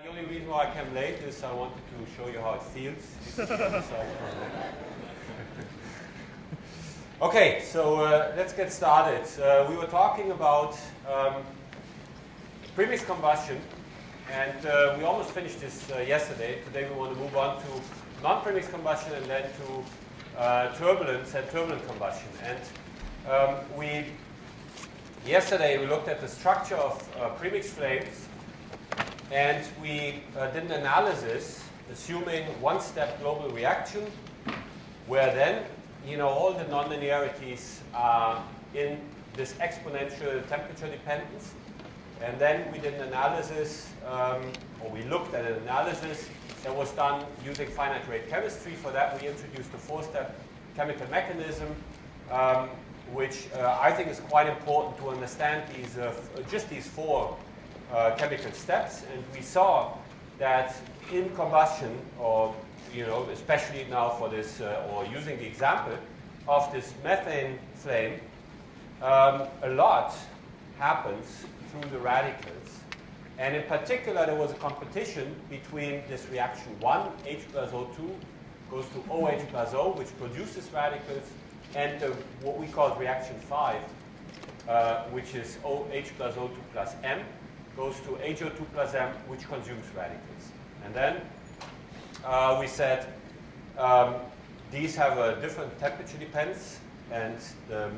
The only reason why I came late is I wanted to show you how it feels. Okay, so let's get started. We were talking about premixed combustion, and we almost finished this yesterday. Today we want to move on to non-premixed combustion and then to turbulence and turbulent combustion. And yesterday we looked at the structure of premixed flames, and we did an analysis assuming one-step global reaction, where then all the nonlinearities are in this exponential temperature dependence. And then we did an analysis, or we looked at an analysis that was done using finite rate chemistry. For that, we introduced a four-step chemical mechanism, which I think is quite important to understand just these four chemical steps. And we saw that in combustion, or especially now for this, or using the example of this methane flame, a lot happens through the radicals. And in particular, there was a competition between this reaction 1, H plus O2, goes to OH plus O, which produces radicals, and what we call reaction 5, which is OH plus O2 plus M, goes to HO2 plus M, which consumes radicals. And then we said these have a different temperature dependence, and the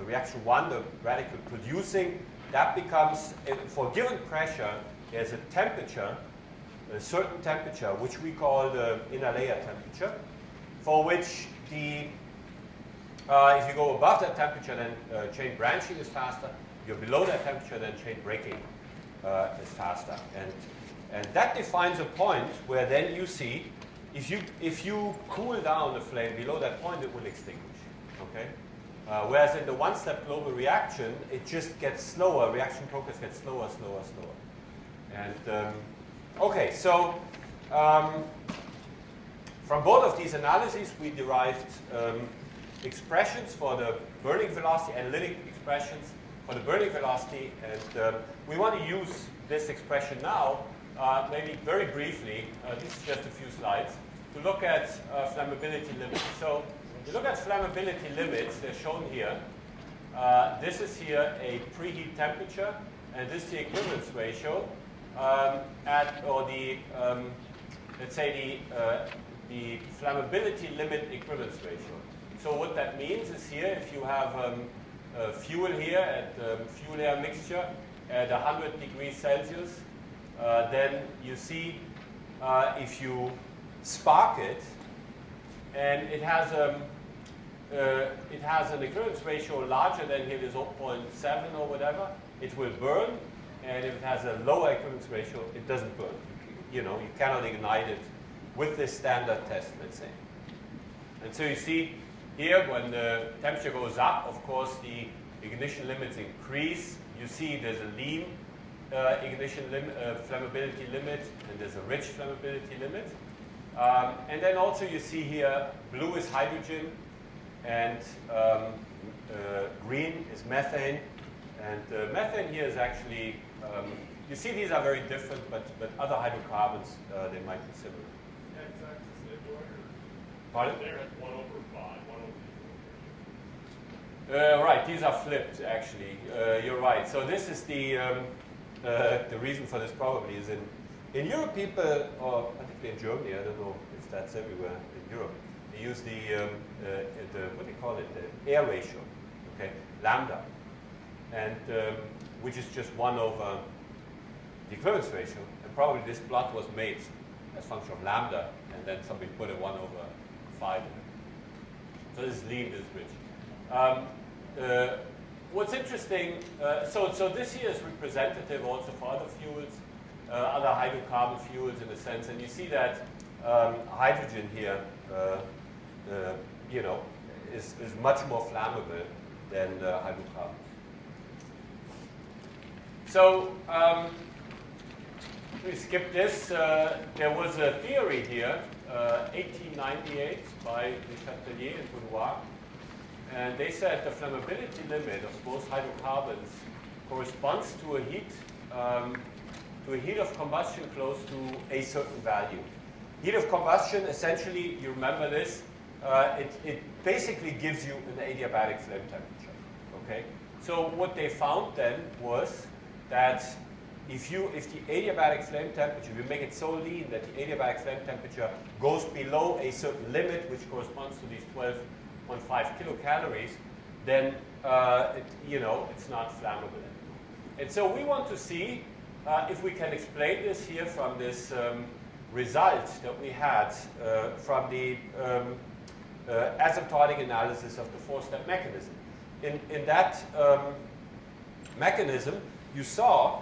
reaction 1, the radical producing, that becomes, for a given pressure, there's a temperature, a certain temperature, which we call the inner layer temperature, for which if you go above that temperature, then chain branching is faster. If you're below that temperature, then chain breaking is faster. And that defines a point where then you see, if you cool down the flame below that point, it will extinguish. Okay? Whereas in the one-step global reaction, it just gets slower. Reaction progress gets slower, slower, slower. And okay, so from both of these analyses, we derived expressions for the burning velocity, analytic expressions for the burning velocity, and we want to use this expression now, maybe very briefly, this is just a few slides, to look at flammability limits. So you look at flammability limits, they're shown here. This is here a preheat temperature, and this is the equivalence ratio let's say the flammability limit equivalence ratio. So what that means is here, if you have fuel here at fuel air mixture at 100 degrees Celsius, then you see if you spark it, and it has an equivalence ratio larger than here, is 0.7 or whatever, it will burn. And if it has a lower equivalence ratio, it doesn't burn. You cannot ignite it with this standard test, let's say. And so you see here, when the temperature goes up, of course, the ignition limits increase. You see there's a lean ignition flammability limit, and there's a rich flammability limit. And then also you see here, blue is hydrogen, and green is methane. And methane here is actually, you see these are very different, but other hydrocarbons, they might be similar. Yeah, exactly. Pardon? They're at 1 over 5, 1 over 4. Right, these are flipped, actually. You're right. So this is the reason for this probably is in Europe, people, or particularly in Germany, I don't know if that's everywhere in Europe, they use the what do you call it, the air ratio, okay, lambda, and which is just 1 over the equivalence ratio. And probably this plot was made as a function of lambda, and then somebody put a 1 over 5 in it. So this is lean, this is rich. What's interesting, so this here is representative also for other fuels, other hydrocarbon fuels in a sense, and you see that hydrogen here, is much more flammable than hydrocarbons. So we skip this. There was a theory here, 1898, by Le Chatelier and Benoit, and they said the flammability limit of both hydrocarbons corresponds to a heat to a heat of combustion close to a certain value. Heat of combustion, essentially, you remember this, it basically gives you an adiabatic flame temperature. Okay? So what they found then was that if the adiabatic flame temperature, we make it so lean that the adiabatic flame temperature goes below a certain limit, which corresponds to these 12.5 kilocalories, then it's not flammable anymore. And so we want to see if we can explain this here from this result that we had from the asymptotic analysis of the four-step mechanism. In that mechanism, you saw,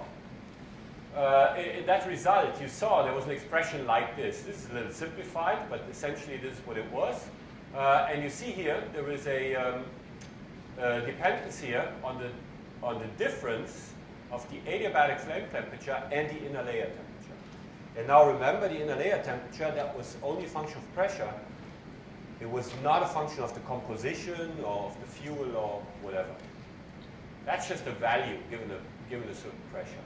in that result, you saw there was an expression like this. This is a little simplified, but essentially this is what it was. And you see here, there is a dependence here on the difference of the adiabatic flame temperature and the inner layer temperature. And now remember, the inner layer temperature, that was only a function of pressure. It was not a function of the composition or of the fuel or whatever. That's just a value given a certain pressure.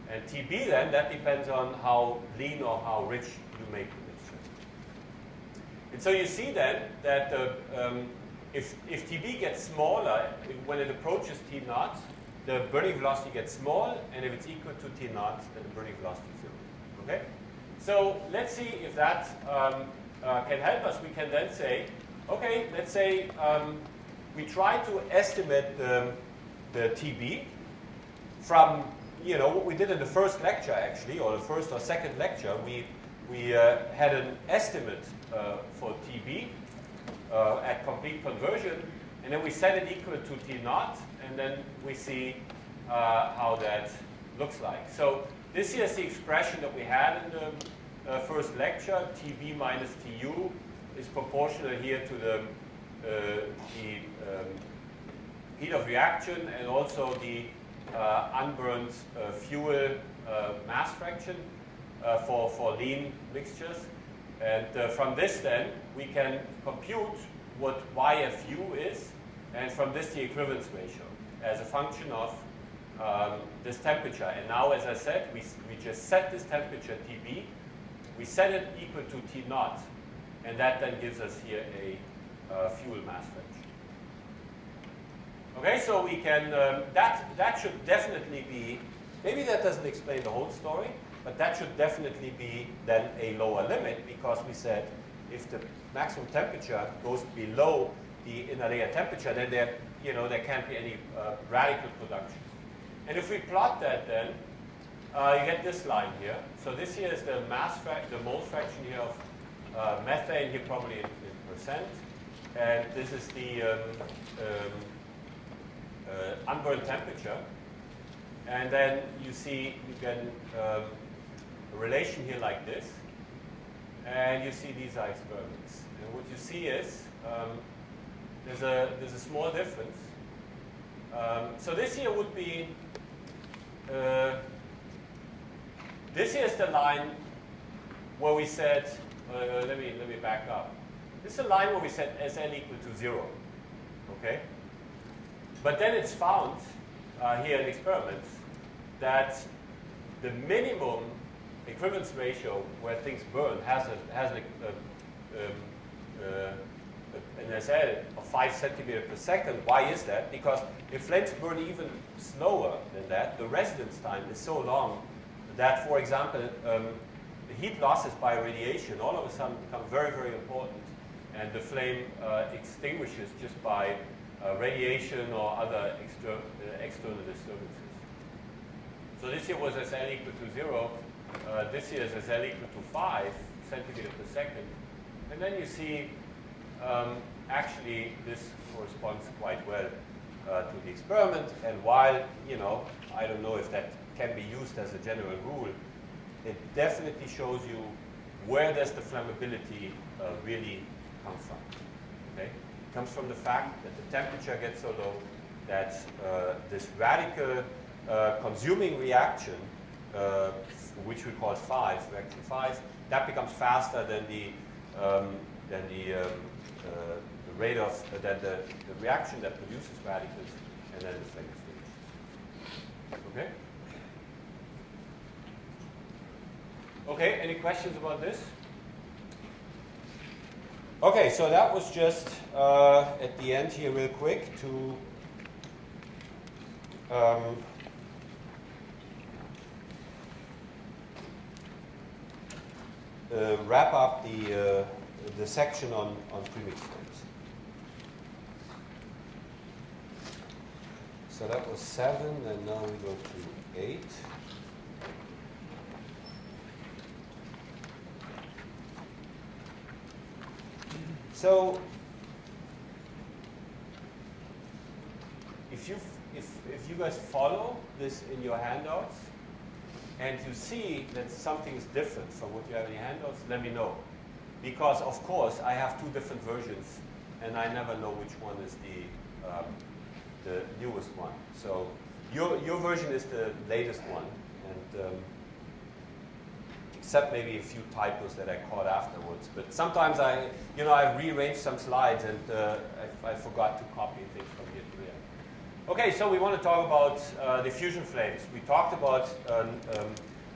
And TB then, that depends on how lean or how rich you make the mixture. And so you see then that if TB gets smaller, when it approaches T naught, the burning velocity gets small, and if it's equal to T naught, then the burning velocity is 0. Okay? So let's see if that can help us. We can then say, okay, let's say we try to estimate the TB from what we did in the first lecture, actually, or the first or second lecture. We had an estimate for TB at complete conversion, and then we set it equal to T naught, and then we see how that looks like. So this here is the expression that we had in the first lecture. TB minus TU is proportional here to the heat of reaction and also the unburned fuel mass fraction for lean mixtures. And from this then, we can compute what YFU is, and from this the equivalence ratio as a function of this temperature. And now, as I said, we just set this temperature TB. We set it equal to T naught, and that then gives us here a fuel mass fraction. Okay, so we can, that should definitely be, maybe that doesn't explain the whole story, but that should definitely be then a lower limit, because we said if the maximum temperature goes below the inner layer temperature, then there can't be any radical production. And if we plot that then, you get this line here. So this here is the the mole fraction here of methane, here probably in percent. And this is the unburned temperature. And then you see, you get a relation here like this. And you see these are experiments. And what you see is there's a small difference. So this here would be, this here is the line where we said, let me back up. This is a line where we said SL equal to 0. Okay? But then it's found here in experiments that the minimum equivalence ratio where things burn has an SL of 5 centimeters per second. Why is that? Because if flames burn even slower than that, the residence time is so long that, for example, the heat losses by radiation all of a sudden become very, very important, and the flame extinguishes just by radiation or other external disturbances. So this here was SL equal to 0. This here is SL equal to 5 centimeters per second. And then you see, actually, this corresponds quite well to the experiment. And while, I don't know if that can be used as a general rule, it definitely shows you where does the flammability really come from. Okay? It comes from the fact that the temperature gets so low that this radical consuming reaction, which we call reaction 5, that becomes faster than the rate of the reaction that produces radicals, and then the flame extinguishes. Okay. Okay, any questions about this? Okay, so that was just at the end here real quick to wrap up the section on premixed flames. So that was 7, and now we go to 8. So if you guys follow this in your handouts and you see that something is different from what you have in your handouts, let me know. Because of course I have 2 different versions and I never know which one is the newest one. So your version is the latest one, and except maybe a few typos that I caught afterwards. But sometimes I rearranged some slides and I forgot to copy things from here to there. Okay, so we want to talk about diffusion flames. We talked about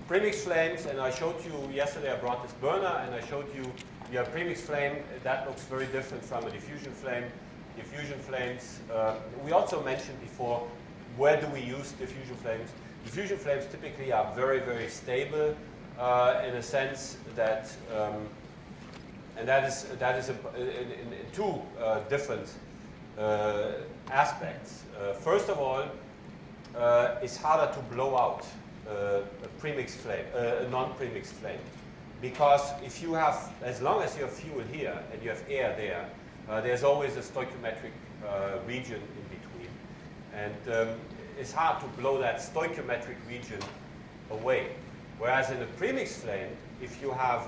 premixed flames, and I showed you yesterday, I brought this burner and I showed you a premixed flame. That looks very different from a diffusion flame. Diffusion flames, we also mentioned before, where do we use diffusion flames? Diffusion flames typically are very, very stable in a sense that, and that is in 2 different aspects. First of all, it's harder to blow out a premixed flame, a non-premixed flame, because if you have, as long as you have fuel here and you have air there, there's always a stoichiometric region in between, and it's hard to blow that stoichiometric region away. Whereas in a premixed flame, if you have,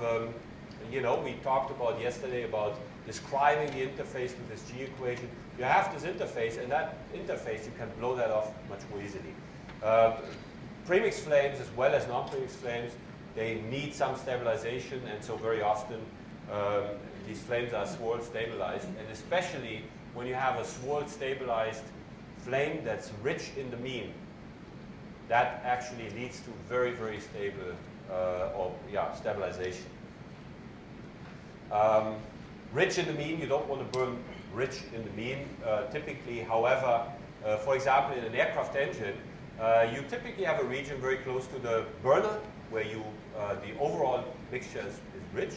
we talked about yesterday about describing the interface with this G equation. You have this interface, and that interface, you can blow that off much more easily. Premixed flames, as well as non-premixed flames, they need some stabilization, and so very often these flames are swirl stabilized, and especially when you have a swirl stabilized flame that's rich in the mean, that actually leads to very, very stable stabilization. Rich in the mean, you don't want to burn rich in the mean. Typically, however, for example, in an aircraft engine, you typically have a region very close to the burner where the overall mixture is rich,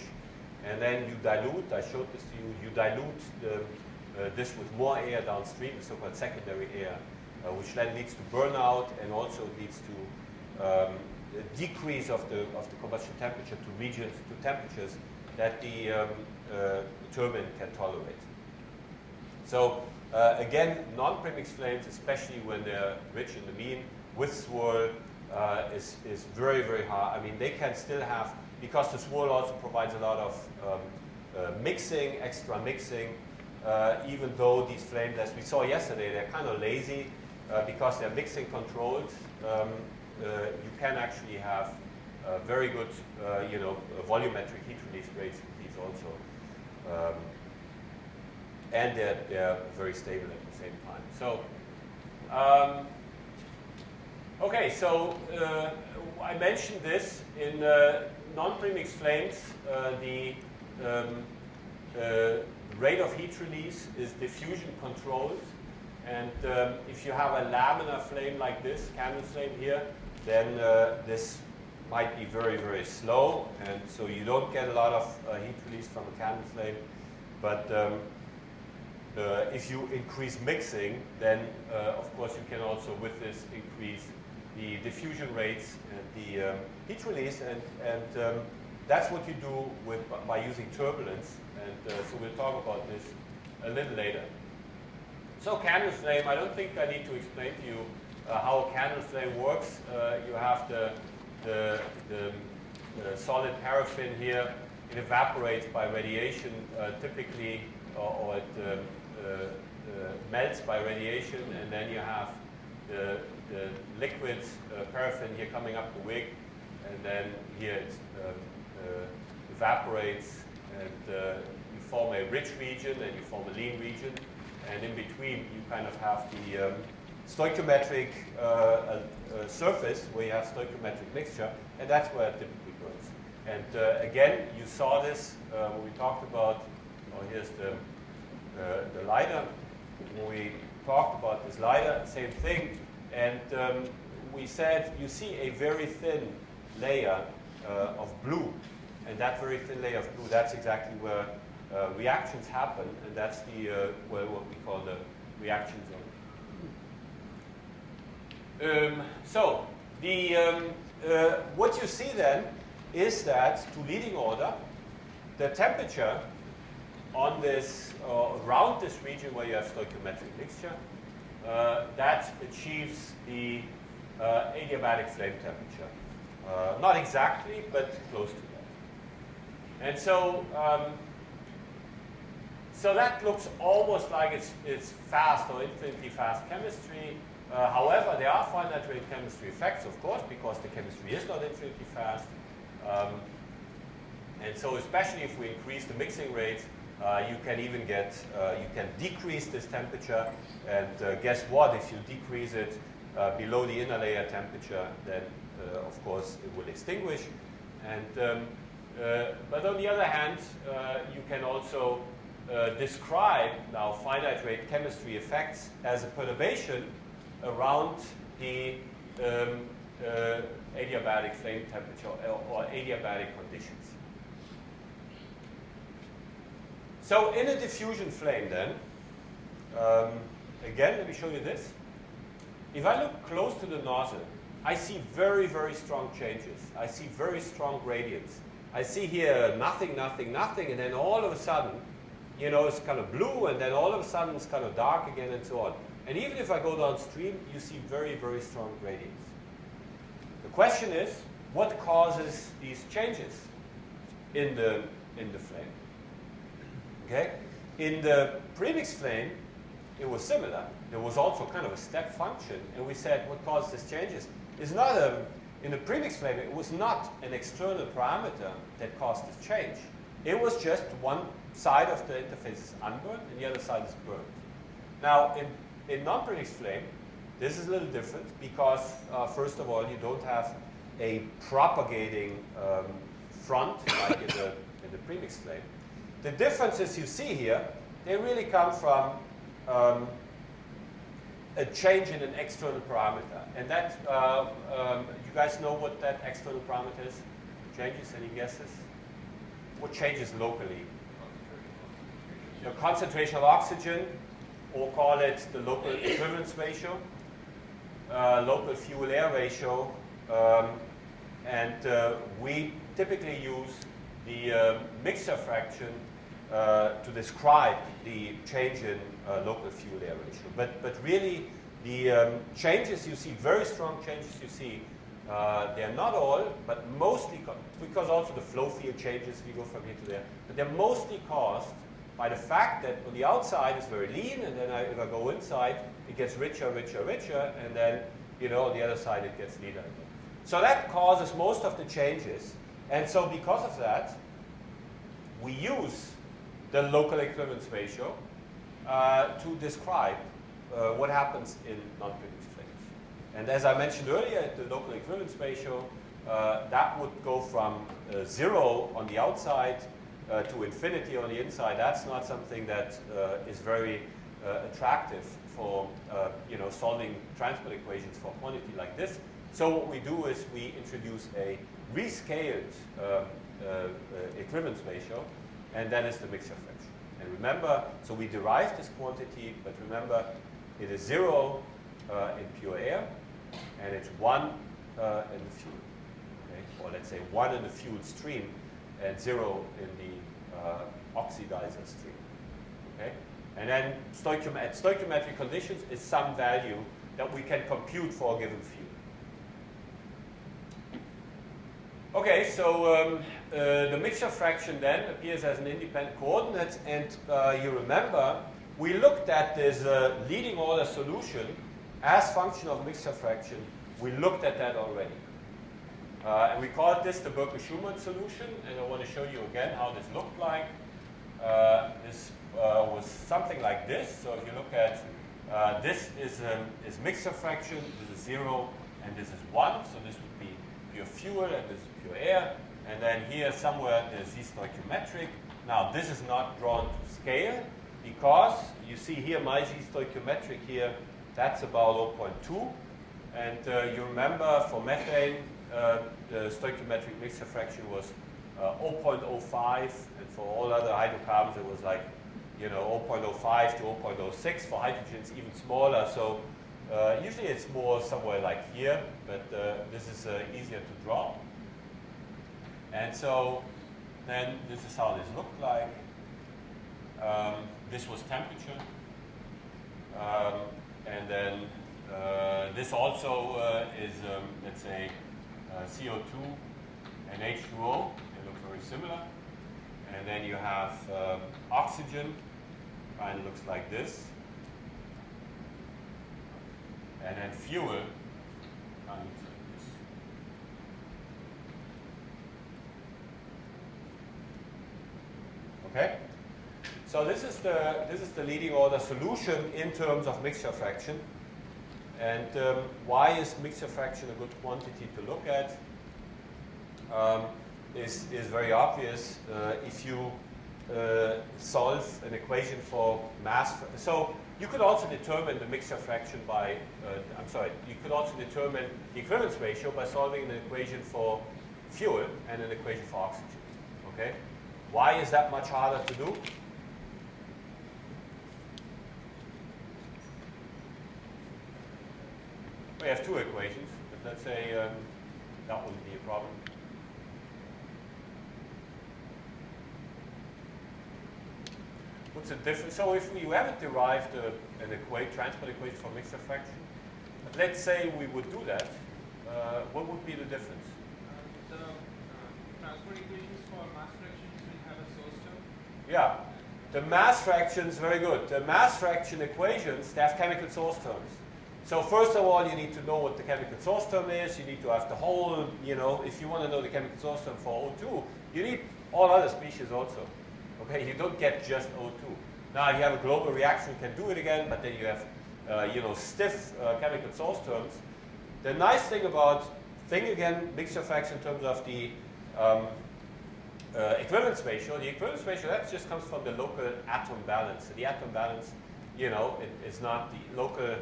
and then you dilute. I showed this to you. You dilute this with more air downstream, the so-called secondary air, which then leads to burnout and also leads to a decrease of the combustion temperature to temperatures that the turbine can tolerate. So again, non-premixed flames, especially when they're rich in the mean with swirl, is very, very hard. I mean, they can still have, because the swirl also provides a lot of mixing, extra mixing, even though these flames, as we saw yesterday, they're kind of lazy because they're mixing controlled. You can actually have very good, volumetric heat release rates with these also. And they're very stable at the same time. So, okay, so I mentioned this in non-premixed flames. The rate of heat release is diffusion controlled. And if you have a laminar flame like this, candle flame here, then this might be very, very slow. And so you don't get a lot of heat release from a candle flame. But if you increase mixing, then of course you can also with this increase the diffusion rates and the heat release, and that's what you do by using turbulence, and so we'll talk about this a little later. So candle flame, I don't think I need to explain to you how a candle flame works. You have the solid paraffin here. It evaporates by radiation typically, or it melts by radiation, and then you have the liquid paraffin here coming up the wick, and then here it evaporates, and you form a rich region and you form a lean region, and in between you kind of have the stoichiometric surface where you have stoichiometric mixture, and that's where it typically burns. And again, you saw this when we talked about, here's the LiDAR. When we talked about this LiDAR, same thing. And we said you see a very thin layer of blue. And that very thin layer of blue, that's exactly where reactions happen. And that's the what we call the reaction zone. So what you see then is that, to leading order, the temperature on this, around this region where you have stoichiometric mixture, that achieves the adiabatic flame temperature. Not exactly, but close to that. And so, so that looks almost like it's fast or infinitely fast chemistry. However, there are finite rate chemistry effects, of course, because the chemistry is not infinitely fast. And so especially if we increase the mixing rate, you can even get, you can decrease this temperature. And guess what? If you decrease it below the inner layer temperature, then of course it will extinguish. And, but on the other hand, you can also describe now finite rate chemistry effects as a perturbation around the adiabatic flame temperature or adiabatic conditions. So in a diffusion flame then, again, let me show you this. If I look close to the nozzle, I see very, very strong changes. I see very strong gradients. I see here nothing, nothing, nothing, and then all of a sudden, you know, it's kind of blue, and then all of a sudden it's kind of dark again, and so on. And even if I go downstream, you see very, very strong gradients. The question is, what causes these changes in the flame? Okay? In the premixed flame, it was similar. There was also kind of a step function, and we said what causes these changes is not in the premixed flame, it was not an external parameter that caused this change. It was just one side of the interface is unburned and the other side is burned. Now, in non-premixed flame, this is a little different because, first of all, you don't have a propagating front like in the premixed flame. The differences you see here, they really come from a change in an external parameter. And that, you guys know what that external parameter is? Changes, any guesses? What changes locally? The concentration of oxygen, or call it the local equivalence ratio, local fuel-air ratio, and we typically use the mixture fraction to describe the change in local fuel-air ratio. But really, the changes you see, very strong changes you see, they're not all, but mostly, because also the flow field changes, we go from here to there, but they're mostly caused by the fact that on the outside it's very lean, and then if I go inside, it gets richer, richer, richer, and then, you know, on the other side it gets leaner again. So that causes most of the changes, and so because of that, we use the local equivalence ratio to describe what happens in non-premixed flames. And as I mentioned earlier, the local equivalence ratio, that would go from 0 on the outside to infinity on the inside. That's not something that is very attractive for you know, solving transport equations for quantity like this. So what we do is we introduce a rescaled equivalence ratio, and then it's the mixture fraction. And remember, so we derive this quantity, but remember, it is 0 in pure air, and it's 1 in the fuel. Okay? Or let's say 1 in the fuel stream, and 0 in the oxidizer stream. Okay? And then at stoichiometric conditions is some value that we can compute for a given fuel. Okay, so the mixture fraction then appears as an independent coordinate, and you remember we looked at this leading order solution as function of mixture fraction. We looked at that already. And we called this the Berke-Schumann solution, and I want to show you again how this looked like. This was something like this. So if you look at this is mixture fraction, this is 0, and this is 1. So this would be pure fuel, and this is pure air. and then here somewhere there's Z stoichiometric. Now this is not drawn to scale because you see here my Z stoichiometric here, that's about 0.2. And you remember for methane, the stoichiometric mixture fraction was 0.05, and for all other hydrocarbons it was like 0.05 to 0.06. For hydrogens even smaller. So usually it's more somewhere like here, but this is easier to draw. And so then this is how this looked like. This was temperature, and then this also is, let's say, CO2 and H2O. They look very similar. And then you have oxygen, kind of looks like this. And then fuel, kind of looks like this. Okay? So this is the leading order solution in terms of mixture fraction. And why is mixture fraction a good quantity to look at? Is very obvious if you solve an equation for mass. So you could also determine the mixture fraction by, you could also determine the equivalence ratio by solving an equation for fuel and an equation for oxygen. Okay? Why is that much harder to do? We have two equations, but let's say that wouldn't be a problem. What's the difference? So if we haven't derived an transport equation for mixture fraction, but let's say we would do that, what would be the difference? The transport equations for mass fractions will have a source term. Yeah, the mass fractions, very good. The mass fraction equations, they have chemical source terms. So first of all, you need to know what the chemical source term is. You need to have the whole, if you want to know the chemical source term for O2, you need all other species also. Okay, you don't get just O2. Now, if you have a global reaction, you can do it again, but then you have, stiff chemical source terms. The nice thing about, mixture fraction in terms of the equivalence ratio. The equivalence ratio, that just comes from the local atom balance. So the atom balance, it is not the local,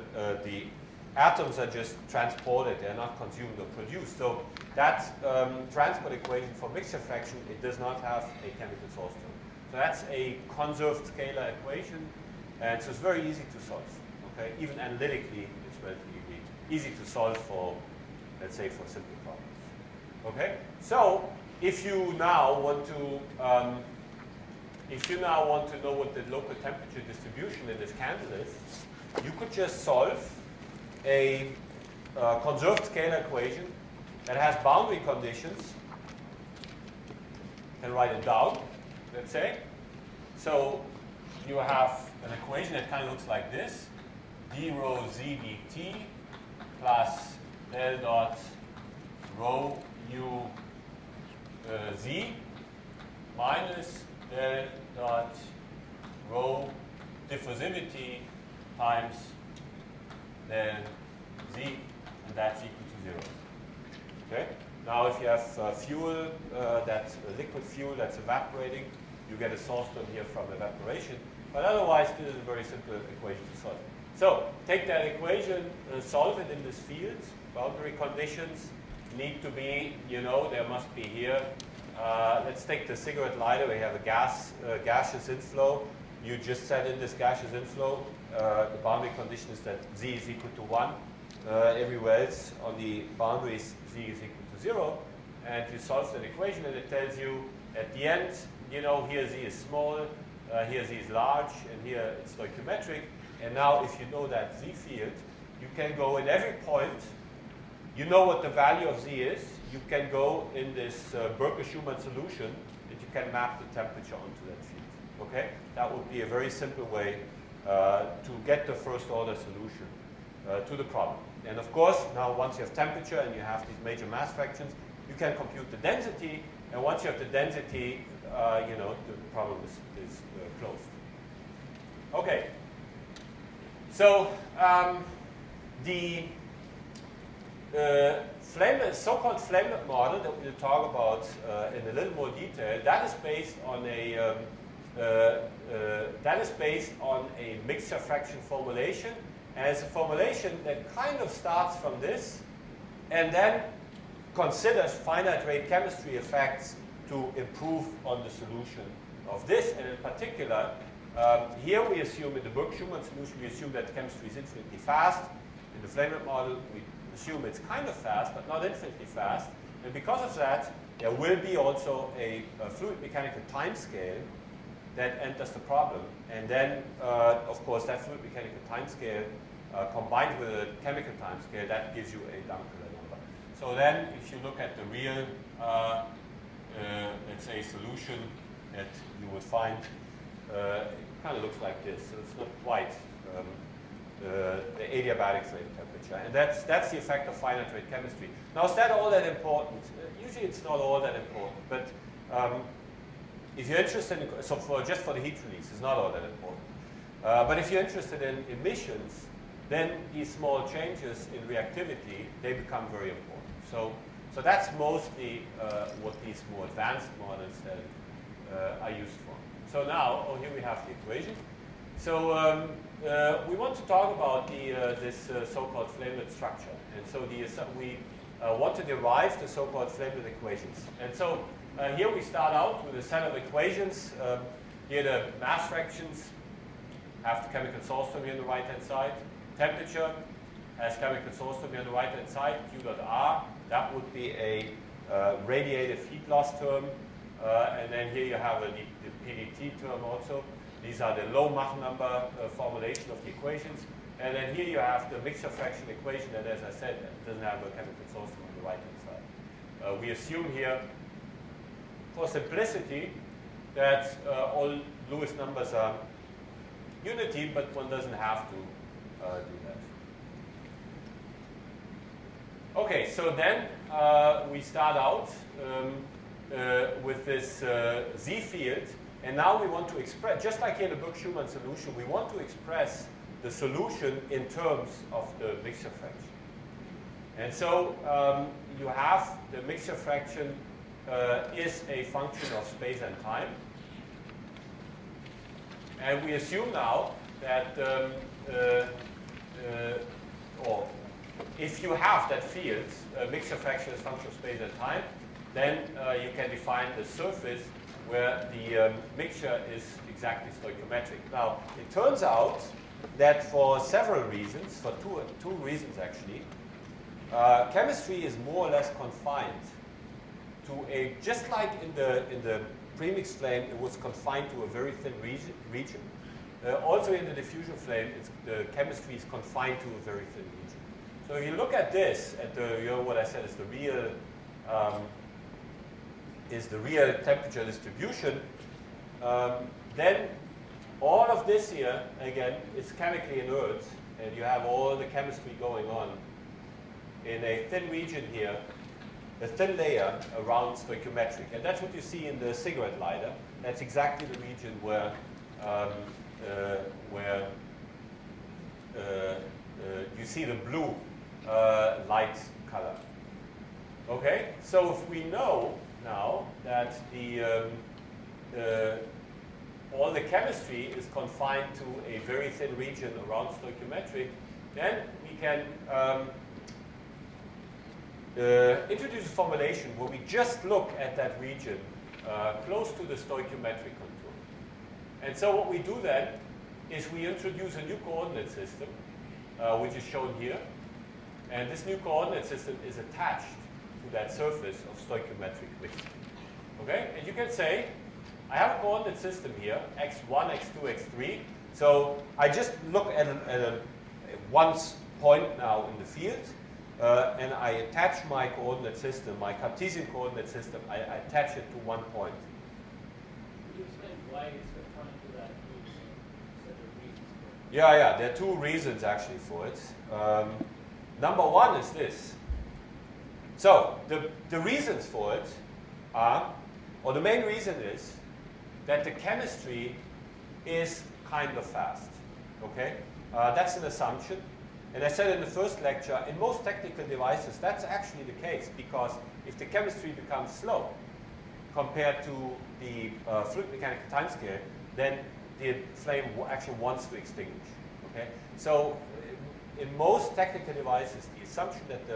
the atoms are just transported, they're not consumed or produced. So that transport equation for mixture fraction, it does not have a chemical source term. So that's a conserved scalar equation, and so it's very easy to solve. Okay, even analytically, it's relatively easy to solve for, let's say, for simple problems. Okay, so if you now want to know what the local temperature distribution in this candle is, you could just solve a conserved scalar equation that has boundary conditions and write it down. Let's say. So you have an equation that kind of looks like this. D rho z dt plus del dot rho u z minus del dot rho diffusivity times del z, and that's equal to 0. Okay? Now, if you have fuel, that's a liquid fuel that's evaporating, you get a source term here from evaporation. But otherwise, this is a very simple equation to solve. So, take that equation, solve it in this field. Boundary conditions need to be, there must be here. Let's take the cigarette lighter. We have a gaseous inflow. You just set in this gaseous inflow. The boundary condition is that z is equal to 1. Everywhere else on the boundaries, z is equal to 0, and you solve that equation, and it tells you at the end, here z is small, here z is large, and here it's stoichiometric. And now, if you know that z field, you can go in every point. You know what the value of z is. You can go in this Berke-Schumann solution, and you can map the temperature onto that field. Okay, that would be a very simple way to get the first order solution to the problem. And of course, now once you have temperature and you have these major mass fractions, you can compute the density. And once you have the density, the problem is closed. Okay. So so-called flamelet model that we'll talk about in a little more detail, that is based on a mixture fraction formulation, and it's a formulation that kind of starts from this and then considers finite rate chemistry effects to improve on the solution of this. And in particular, here we assume in the Burke-Schumann solution, we assume that the chemistry is infinitely fast. In the flamelet model, we assume it's kind of fast, but not infinitely fast. And because of that, there will be also a fluid mechanical time scale that enters the problem. And then, of course, that fluid mechanical time scale combined with a chemical time scale, that gives you a Dunkel number. So then, if you look at the real, let's say, solution that you would find, it kind of looks like this. So it's not quite the adiabatic flame temperature. And that's the effect of finite rate chemistry. Now, is that all that important? Usually it's not all that important, but if you're interested in, just for the heat release, it's not all that important. But if you're interested in emissions, then these small changes in reactivity, they become very important. So that's mostly what these more advanced models then are used for. So now, here we have the equation. So we want to talk about this so-called flamelet structure. And so we want to derive the so-called flamelet equations. And so here we start out with a set of equations. Here the mass fractions have the chemical source term here on the right-hand side. Temperature has chemical source term here on the right-hand side, Q dot R. That would be a radiative heat loss term. And then here you have the PDT term also. These are the low Mach number formulation of the equations. And then here you have the mixture fraction equation that, as I said, doesn't have a chemical source term on the right-hand side. We assume here, for simplicity, that all Lewis numbers are unity, but one doesn't have to do that. Okay, so then we start out with this Z field, and now we want to express, just like here in the Burke-Schumann solution, we want to express the solution in terms of the mixture fraction. And so you have the mixture fraction is a function of space and time. And we assume now that, or if you have that field, mixture fraction is a function of space and time, then you can define the surface where the mixture is exactly stoichiometric. Now, it turns out that for several reasons, for two reasons actually, chemistry is more or less confined to a, just like in the premixed flame, it was confined to a very thin region. Also in the diffusion flame, the chemistry is confined to a very thin region. So if you look at this, at the, what I said is the real temperature distribution, then all of this here, again, is chemically inert, and you have all the chemistry going on in a thin region here, a thin layer around stoichiometric. And that's what you see in the cigarette lighter. That's exactly the region where you see the blue light color. Okay, so if we know now that all the chemistry is confined to a very thin region around stoichiometric, then we can introduce a formulation where we just look at that region close to the stoichiometric contour. And so what we do then is we introduce a new coordinate system, which is shown here. And this new coordinate system is attached to that surface of stoichiometric mixture. Okay? And you can say, I have a coordinate system here, x1, x2, x3. So I just look at one point now in the field, and I attach my coordinate system, my Cartesian coordinate system, I attach it to one point. Could you explain why it's confined to that set of reasons? Yeah, there are two reasons actually for it. Number one is this. So the reasons for it are, or the main reason is, that the chemistry is kind of fast. Okay, that's an assumption. And I said in the first lecture, in most technical devices, that's actually the case, because if the chemistry becomes slow compared to the fluid mechanical timescale, then the flame actually wants to extinguish. Okay? So in most technical devices, the assumption that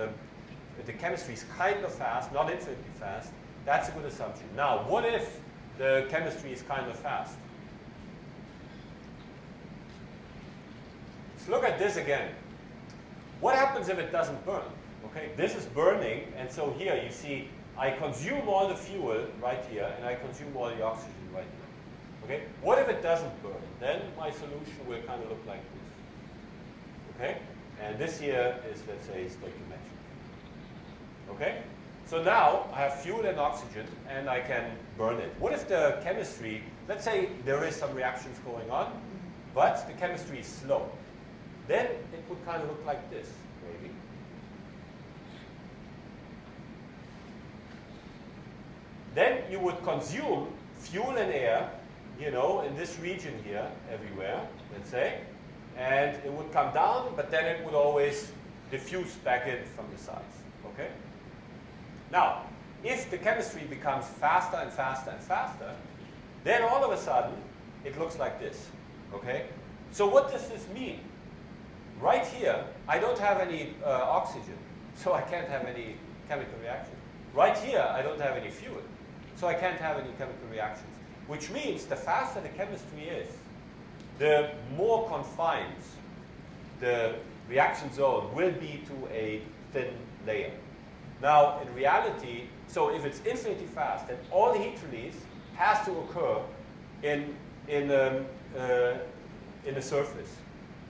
the chemistry is kind of fast, not infinitely fast, that's a good assumption. Now, what if the chemistry is kind of fast? Let's look at this again. What happens if it doesn't burn? Okay, this is burning, and so here you see I consume all the fuel right here, and I consume all the oxygen right here. Okay, what if it doesn't burn? Then my solution will kind of look like this. Okay, and this here is, let's say, stoichiometric. Okay, so now I have fuel and oxygen, and I can burn it. What if the chemistry, let's say there is some reactions going on, but the chemistry is slow? Then it would kind of look like this, maybe. Then you would consume fuel and air, you know, in this region here, everywhere, let's say, and it would come down, but then it would always diffuse back in from the sides, okay? Now, if the chemistry becomes faster and faster and faster, then all of a sudden, it looks like this, okay? So what does this mean? Right here, I don't have any oxygen, so I can't have any chemical reaction. Right here, I don't have any fuel, so I can't have any chemical reactions. Which means the faster the chemistry is, the more confined the reaction zone will be to a thin layer. Now, in reality, so if it's infinitely fast, then all the heat release has to occur in the surface.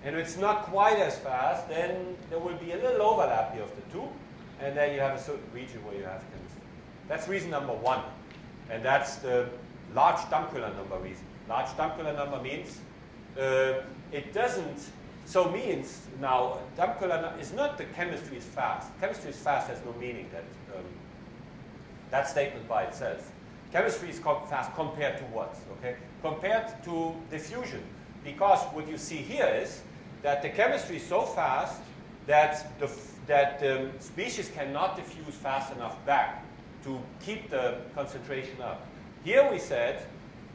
And if it's not quite as fast, then there will be a little overlap here of the two, and then you have a certain region where you have chemistry. That's reason number one, and that's the large Dampköhler number reason. Large Dampköhler number means it doesn't, so means now Dampköhler is not the chemistry is fast. Chemistry is fast has no meaning, that statement by itself. Chemistry is fast compared to what? Okay, compared to diffusion, because what you see here is that the chemistry is so fast that the species cannot diffuse fast enough back to keep the concentration up. Here we said,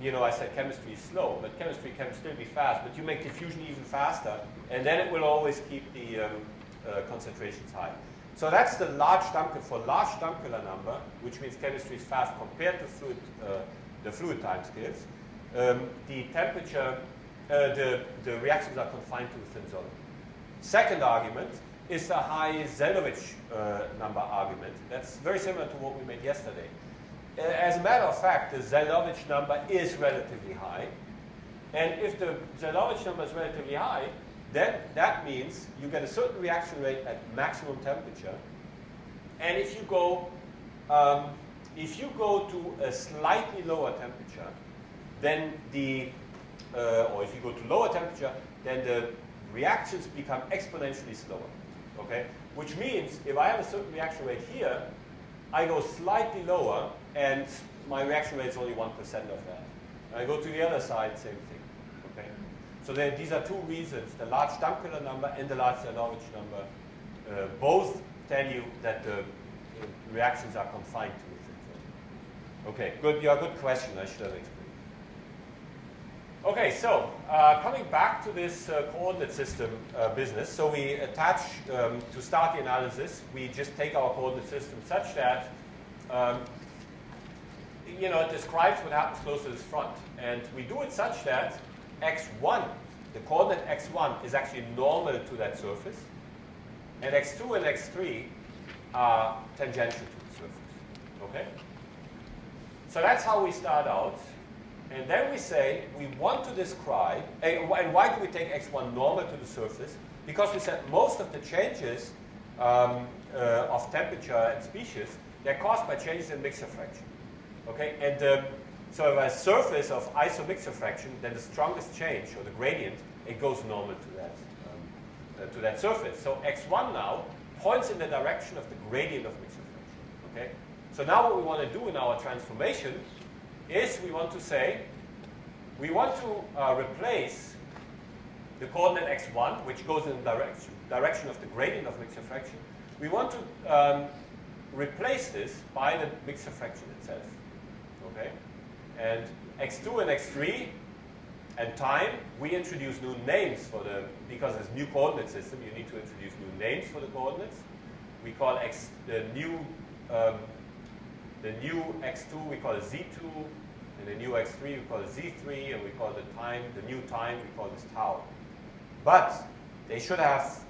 you know, I said chemistry is slow, but chemistry can still be fast, but you make diffusion even faster, and then it will always keep the concentrations high. So that's the large Dampköhler, for large Dampköhler number, which means chemistry is fast compared to fluid, the fluid timescales. The temperature, the reactions are confined to a thin zone. Second argument is the high Zeldovich number argument. That's very similar to what we made yesterday. As a matter of fact, the Zeldovich number is relatively high. And if the Zeldovich number is relatively high, then that means you get a certain reaction rate at maximum temperature. And if you go to a slightly lower temperature, then or if you go to lower temperature, then the reactions become exponentially slower. Okay? Which means if I have a certain reaction rate here, I go slightly lower, and my reaction rate is only 1% of that. And I go to the other side, same thing. Okay? So these are two reasons, the large Dampköhler number and the large Zeldovich number, both tell you that the reactions are confined to a thin zone. Okay, good. Yeah, good question. I should have explained. Okay, so coming back to this coordinate system business, so we attach, to start the analysis, we just take our coordinate system such that, you know, it describes what happens close to this front. And we do it such that x1, the coordinate x1 is actually normal to that surface, and x2 and x3 are tangential to the surface. Okay? So that's how we start out. And then we say we want to describe, and why do we take x1 normal to the surface? Because we said most of the changes of temperature and species, they're caused by changes in mixture fraction. Okay, and so if a surface of isomixture fraction, then the strongest change, or the gradient, it goes normal to that surface. So x1 now points in the direction of the gradient of mixture fraction. Okay, so now what we want to do in our transformation is we want to say, we want to replace the coordinate x1, which goes in the direction of the gradient of mixture fraction, we want to replace this by the mixture fraction itself. Okay? And x2 and x3 and time, we introduce new names for the, because it's new coordinate system, you need to introduce new names for the coordinates. We call the new x2 we call it z2, and the new x3 we call it z3, and we call the new time we call this tau. But they should have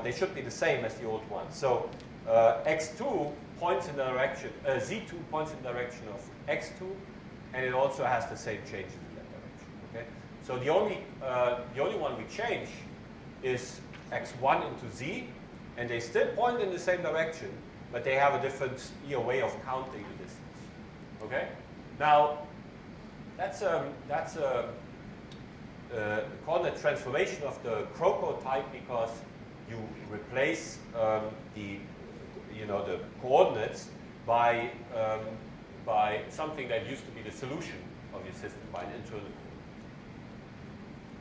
they should be the same as the old one. So x2 points in the direction, z2 points in the direction of x2, and it also has the same changes in that direction. Okay. So the only one we change is x1 into z, and they still point in the same direction, but they have a different way of counting the distance. Okay. Now that's a coordinate transformation of the Croco type, because you replace the coordinates by something that used to be the solution of your system, by an internal coordinate.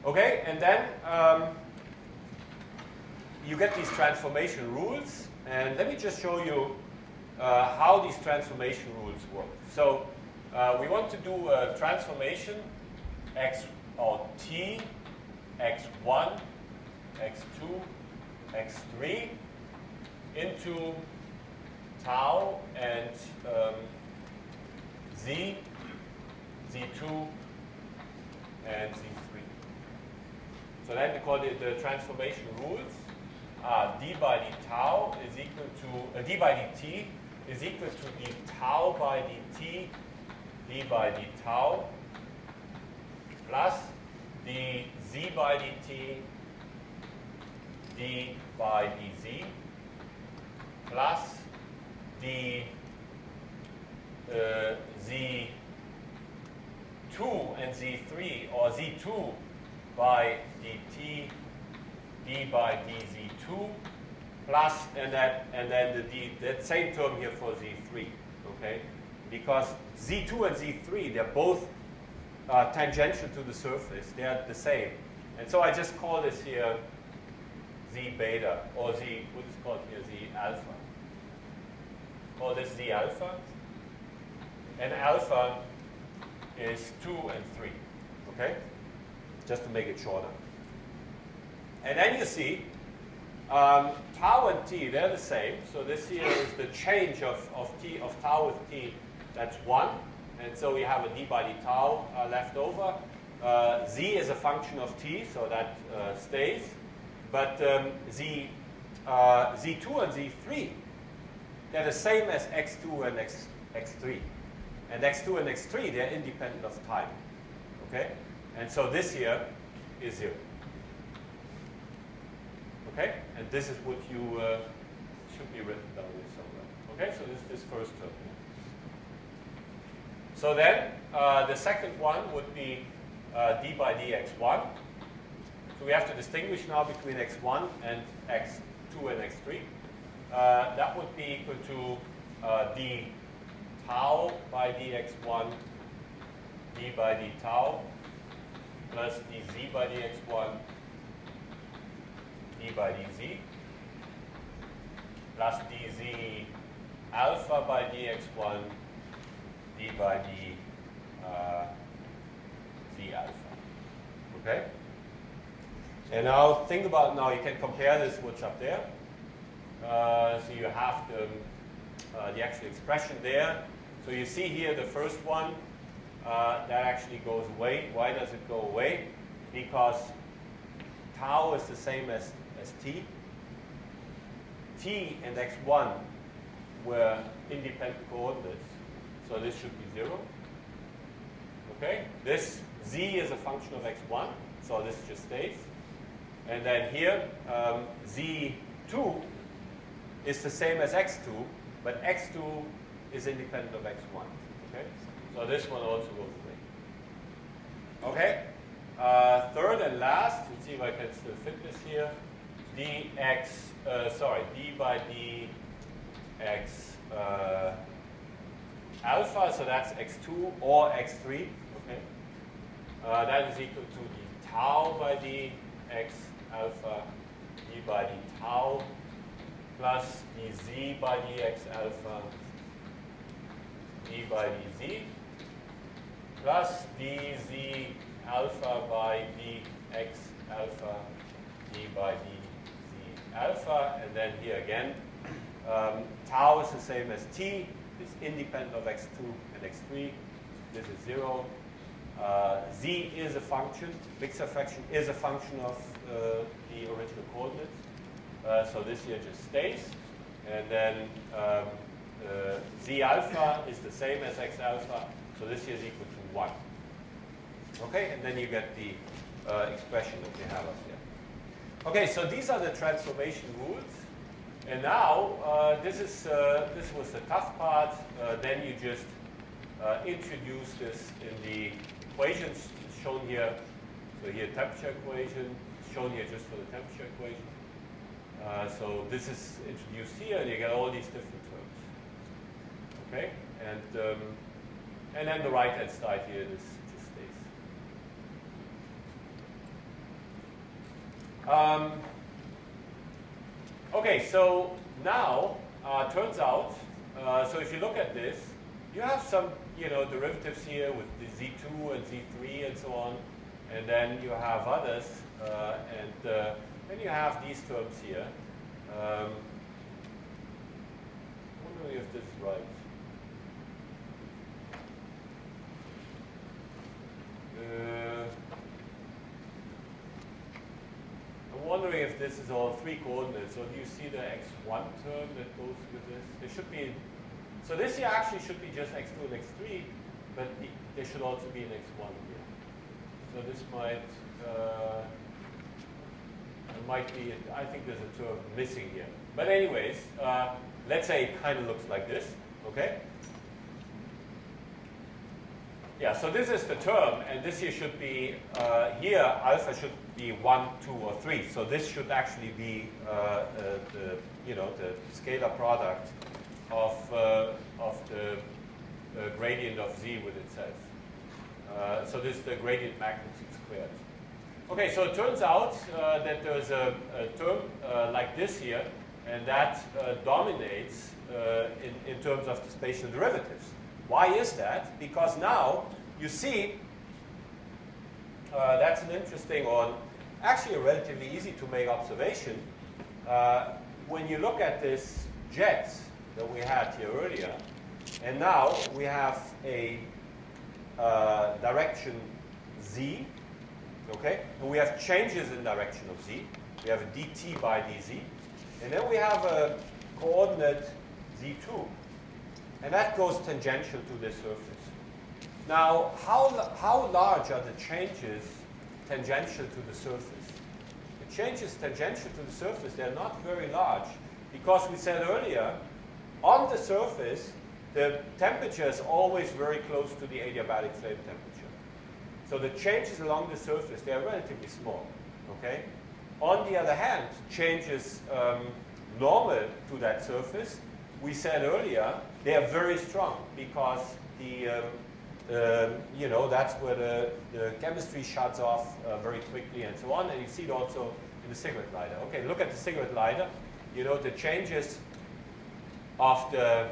Okay, and then you get these transformation rules, and let me just show you how these transformation rules work. So we want to do a transformation t, x1, x2, x3 into tau and z, z2, and z3. So then we call it the transformation rules. D by d tau is equal to d by dt is equal to d tau by dt, d by d tau, plus d z by dt, d by dz, plus d z2 and z3, or z2 by dt, d by dz2, plus and then that same term here for z3. Okay, because z2 and z3, they're both tangential to the surface. They are the same, and so I just call this here z beta, or what is called here z alpha. Call this z alpha, and alpha is 2 and 3. Okay, just to make it shorter. And then you see tau and t, they're the same. So this here is the change of tau with t. That's 1. And so we have a d by d tau left over. Z is a function of t, so that stays. But z2 and z3, they're the same as x2 and x3. And x2 and x3, they're independent of time. Okay? And so this here is 0. Okay? And this is what you should be written down here somewhere. Okay? So this is this first term. So then the second one would be d by dx1. So we have to distinguish now between x1 and x2 and x3. That would be equal to d tau by dx1, d by d tau, plus dz by dx1, d by dz, plus dz alpha by dx1, d by d z alpha. Okay? And now think about, now you can compare this what's up there. So you have the actual expression there. So you see here the first one, that actually goes away. Why does it go away? Because tau is the same as t. T and x1 were independent coordinates, so this should be 0. Okay? This z is a function of x1, so this just stays. And then here, z2 is the same as x2, but x2 is independent of x1. Okay? So this one also goes away. Okay? Third and last, let's see if I can still fit this here. d by dx alpha, so that's x2 or x3. Okay? That is equal to d tau by d dx alpha d by d tau plus dz by dx alpha d by dz plus dz alpha by dx alpha d by dz alpha, and then here again, tau is the same as t, it's independent of x2 and x3, this is 0. Z is a function, mixer fraction is a function of the original coordinates, so this here just stays, and then Z alpha is the same as X alpha, so this here is equal to 1. Okay, and then you get the expression that we have up here. Okay, so these are the transformation rules, and now this was the tough part. Then you just introduce this in the equations shown here. So here temperature equation shown here just for the temperature equation. So this is introduced here, and you get all these different terms. Okay, and then the right hand side here, this just stays. Okay, so now turns out, so if you look at this, you have some derivatives here with the Z2 and Z3 and so on, and then you have others, and then you have these terms here. Wondering if this is right. I'm wondering if this is all 3 coordinates. So do you see the x1 term that goes with this? There should be. So this here actually should be just x2 and x3, but there should also be an x1 here. So this might be, I think there's a term missing here. But anyways, let's say it kind of looks like this, okay? Yeah, so this is the term, and this here should be, here alpha should be 1, 2, or 3. So this should actually be the scalar product of the gradient of z with itself. So this is the gradient magnitude squared. Okay, so it turns out that there's a term like this here, and that dominates in terms of the spatial derivatives. Why is that? Because now you see that's an interesting or actually a relatively easy to make observation. When you look at this jet that we had here earlier, and now we have a direction z, okay? And we have changes in direction of z. We have a dt by dz. And then we have a coordinate z2. And that goes tangential to this surface. Now, how large are the changes tangential to the surface? The changes tangential to the surface, they're not very large, because we said earlier, on the surface, the temperature is always very close to the adiabatic flame temperature. So the changes along the surface, they are relatively small, okay? On the other hand, changes normal to that surface, we said earlier, they are very strong, because that's where the chemistry shuts off very quickly and so on, and you see it also in the cigarette lighter. Okay, look at the cigarette lighter. The changes of the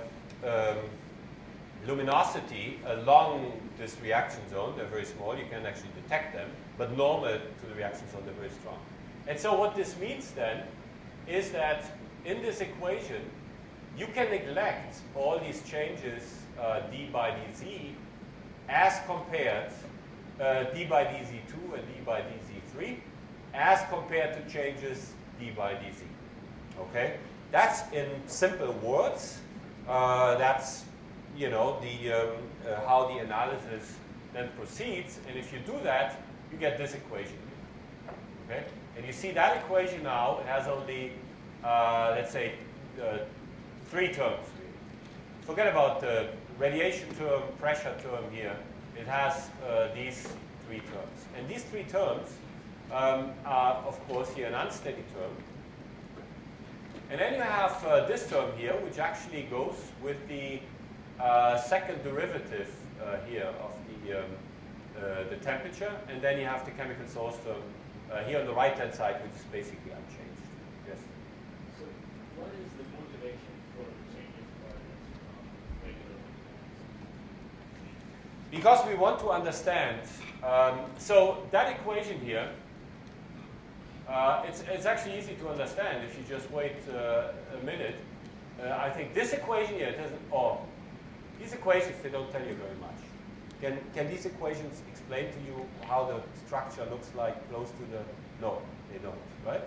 luminosity along this reaction zone, they're very small, you can actually detect them, but normal to the reaction zone, they're very strong. And so what this means then is that in this equation, you can neglect all these changes d by dz as compared d by dz2 and d by dz3 as compared to changes d by dz. Okay? That's in simple words. That's how the analysis then proceeds. And if you do that, you get this equation. Okay? And you see that equation now, it has only, let's say, 3 terms. Forget about the radiation term, pressure term here. It has these 3 terms. And these 3 terms are, of course, here an unsteady term. And then you have this term here, which actually goes with the second derivative here of the temperature. And then you have the chemical source term here on the right-hand side, which is basically unchanged. Yes? So what is the motivation for the changes for this regular ones? Because we want to understand, so that equation here, it's actually easy to understand if you just wait a minute. I think this equation here doesn't, or these equations, they don't tell you very much. Can these equations explain to you how the structure looks like close to the, no, they don't, right?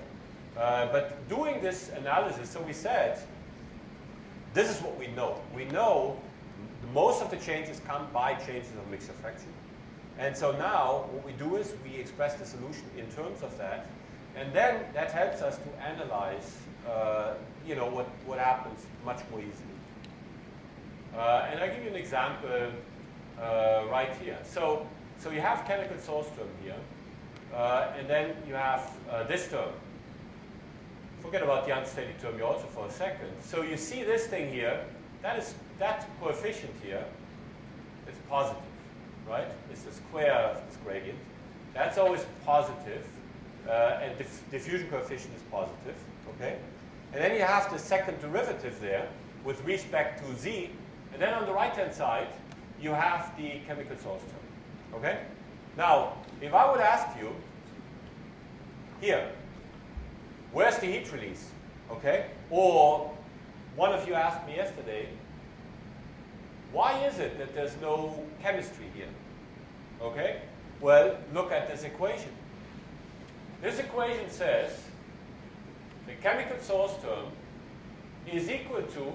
But doing this analysis, so we said, this is what we know. We know most of the changes come by changes of mixture fraction. And so now what we do is we express the solution in terms of that. And then that helps us to analyze what happens much more easily. And I'll give you an example right here. So you have chemical source term here, and then you have this term. Forget about the unsteady term here also for a second. So you see this thing here, that coefficient here is positive, right? It's the square of this gradient. That's always positive, and diffusion coefficient is positive, okay? And then you have the second derivative there with respect to z, and then on the right-hand side, you have the chemical source term, okay? Now, if I would ask you, here, where's the heat release, okay? Or one of you asked me yesterday, why is it that there's no chemistry here, okay? Well, look at this equation. This equation says the chemical source term is equal to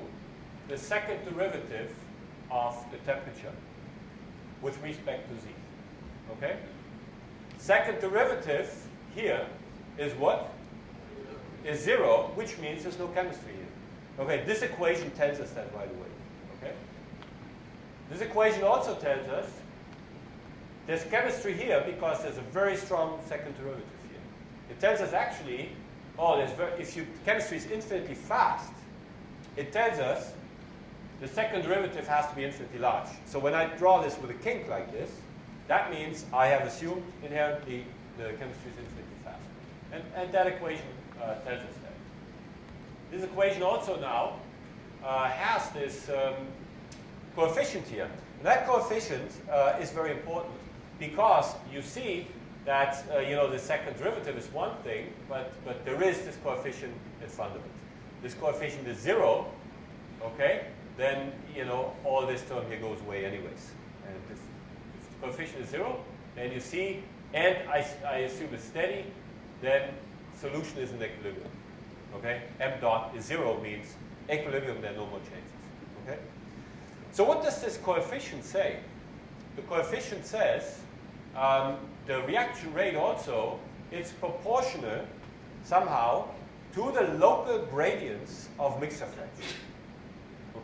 the second derivative of the temperature with respect to z, okay? Second derivative here is what? Is 0, which means there's no chemistry here. Okay, this equation tells us that right away, okay? This equation also tells us there's chemistry here because there's a very strong second derivative here. It tells us actually, if chemistry is infinitely fast, it tells us the second derivative has to be infinitely large. So when I draw this with a kink like this, that means I have assumed inherently the chemistry is infinitely fast. And that equation tells us that. This equation also now has this coefficient here. And that coefficient is very important because you see that the second derivative is one thing, but there is this coefficient in front of it. This coefficient is 0, okay? Then all this term here goes away anyways. And if the coefficient is 0, then you see, and I assume it's steady, then solution is in equilibrium. Okay? M dot is 0 means equilibrium, there are no more changes. Okay? So what does this coefficient say? The coefficient says the reaction rate also is proportional somehow to the local gradients of mixture fraction.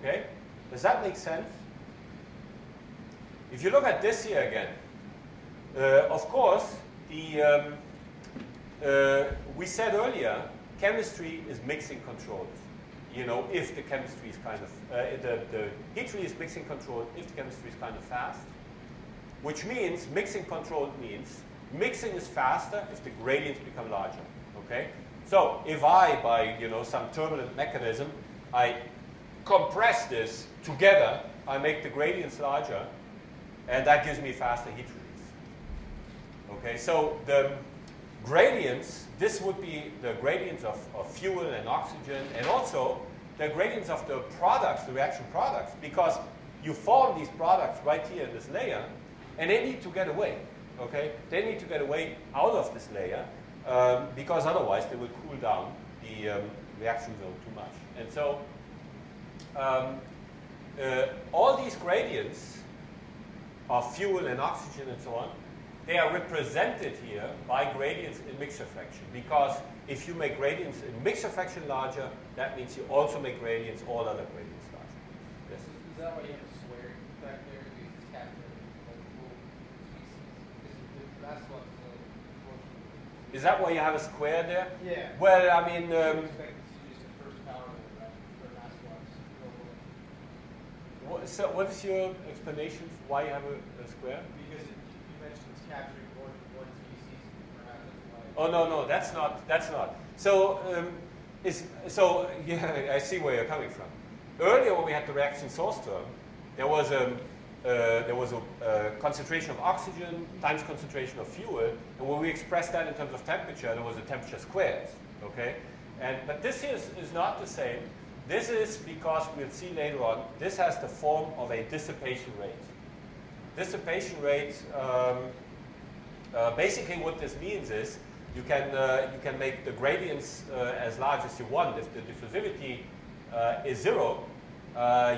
Okay? Does that make sense? If you look at this here again, of course, we said earlier, chemistry is mixing controlled. If the chemistry is kind of, the heat release is mixing controlled if the chemistry is kind of fast, which means mixing controlled means mixing is faster if the gradients become larger. Okay? So if I, by some turbulent mechanism, I compress this together, I make the gradients larger, and that gives me faster heat release. Okay, so the gradients, this would be the gradients of fuel and oxygen, and also the gradients of the products, the reaction products, because you form these products right here in this layer, and they need to get away. Okay, they need to get away out of this layer because otherwise they will cool down the reaction zone too much. And so all these gradients of fuel and oxygen and so on, they are represented here by gradients in mixture fraction, because if you make gradients in mixture fraction larger, that means you also make gradients, all other gradients larger. Yes? Is that why you have a square factor to capture multiple species? Because the last one's Is that why you have a square there? yeah. Well, I mean, You expect to use the first power for last one's global. so what is your explanation for why you have a square? Because you mentioned it's capturing more than one species, perhaps that's why. Oh no, that's not. So yeah, I see where you're coming from. Earlier, when we had the reaction source term, there was a concentration of oxygen times concentration of fuel, and when we expressed that in terms of temperature, there was a temperature squared. Okay, but this here is not the same. This is because we'll see later on. This has the form of a dissipation rate. Dissipation rate. Basically, what this means is you can make the gradients as large as you want. If the diffusivity is 0,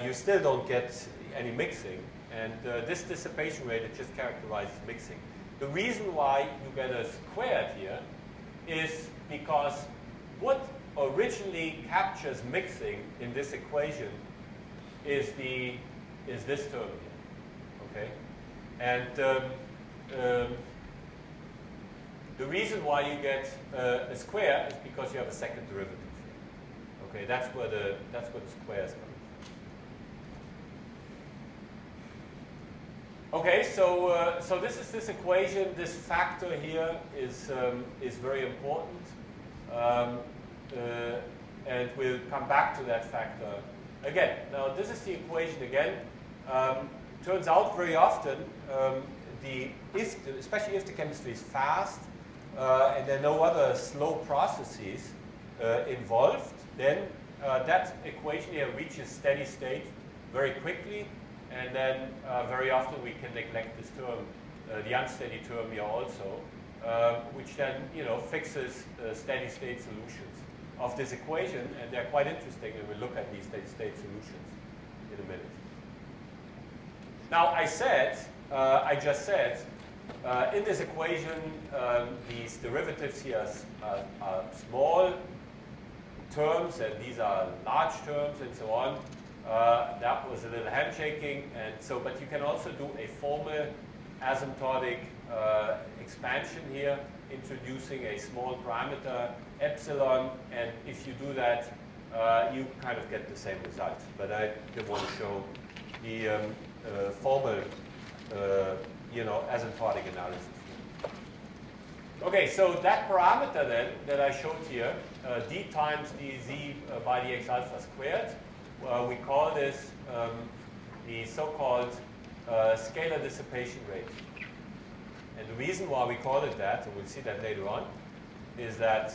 you still don't get any mixing. And this dissipation rate, it just characterizes mixing. The reason why you get a squared here is because what originally captures mixing in this equation is this term here. Okay, and the reason why you get a square is because you have a second derivative here. Okay, that's where the square is coming from. Okay, so this is this equation. This factor here is very important, and we'll come back to that factor again. Now this is the equation again. Turns out very often, especially if the chemistry is fast and there are no other slow processes involved, then that equation here reaches steady state very quickly. And then very often we can neglect this term, the unsteady term here also, which then fixes steady state solutions of this equation, and they're quite interesting, and we'll look at these steady state solutions in a minute. Now I just said, in this equation, these derivatives here are small terms, and these are large terms, and so on. That was a little handshaking, and so, but you can also do a formal asymptotic expansion here, introducing a small parameter epsilon, and if you do that, you kind of get the same result. But I did want to show the formal, asymptotic analysis. Okay, so that parameter then that I showed here, d times dz by dx alpha squared. We call this the so-called scalar dissipation rate. And the reason why we call it that, and we'll see that later on, is that,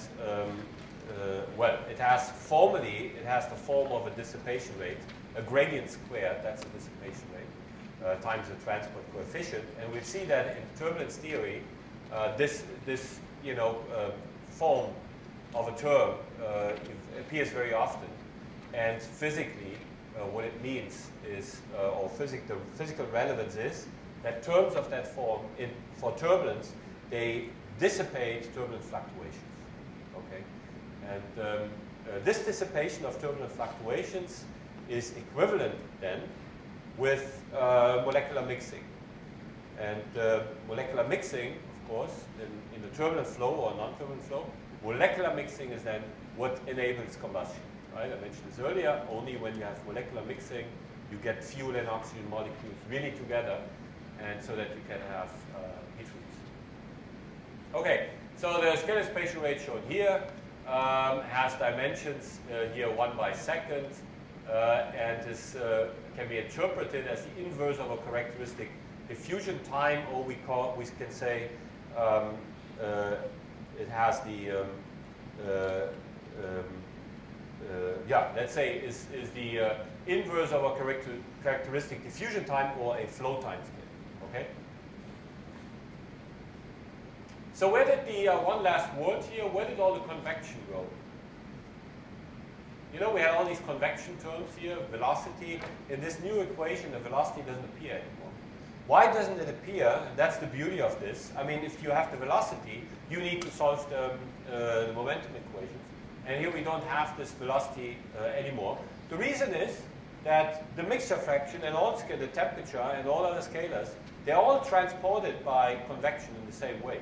it has the form of a dissipation rate, a gradient squared, that's a dissipation rate, times the transport coefficient. And we'll see that in turbulence theory, this form of a term appears very often. And physically, what it means is, the physical relevance is that terms of that form for turbulence, they dissipate turbulent fluctuations. Okay, and this dissipation of turbulent fluctuations is equivalent then with molecular mixing. And molecular mixing, of course, in the turbulent flow or non-turbulent flow, molecular mixing is then what enables combustion. Right? I mentioned this earlier. Only when you have molecular mixing, you get fuel and oxygen molecules really together, and so that you can have heat release. Okay, so the scalar dissipation rate shown here has dimensions here 1 by second, and this can be interpreted as the inverse of a characteristic diffusion time, or we can say it has the let's say is the inverse of a characteristic diffusion time or a flow time scale. Okay. So where did the one last word here? Where did all the convection go? We had all these convection terms here. Velocity in this new equation, the velocity doesn't appear anymore. Why doesn't it appear? That's the beauty of this. I mean, if you have the velocity, you need to solve the momentum equations. And here we don't have this velocity anymore. The reason is that the mixture fraction and also the temperature and all other scalars, they're all transported by convection in the same way.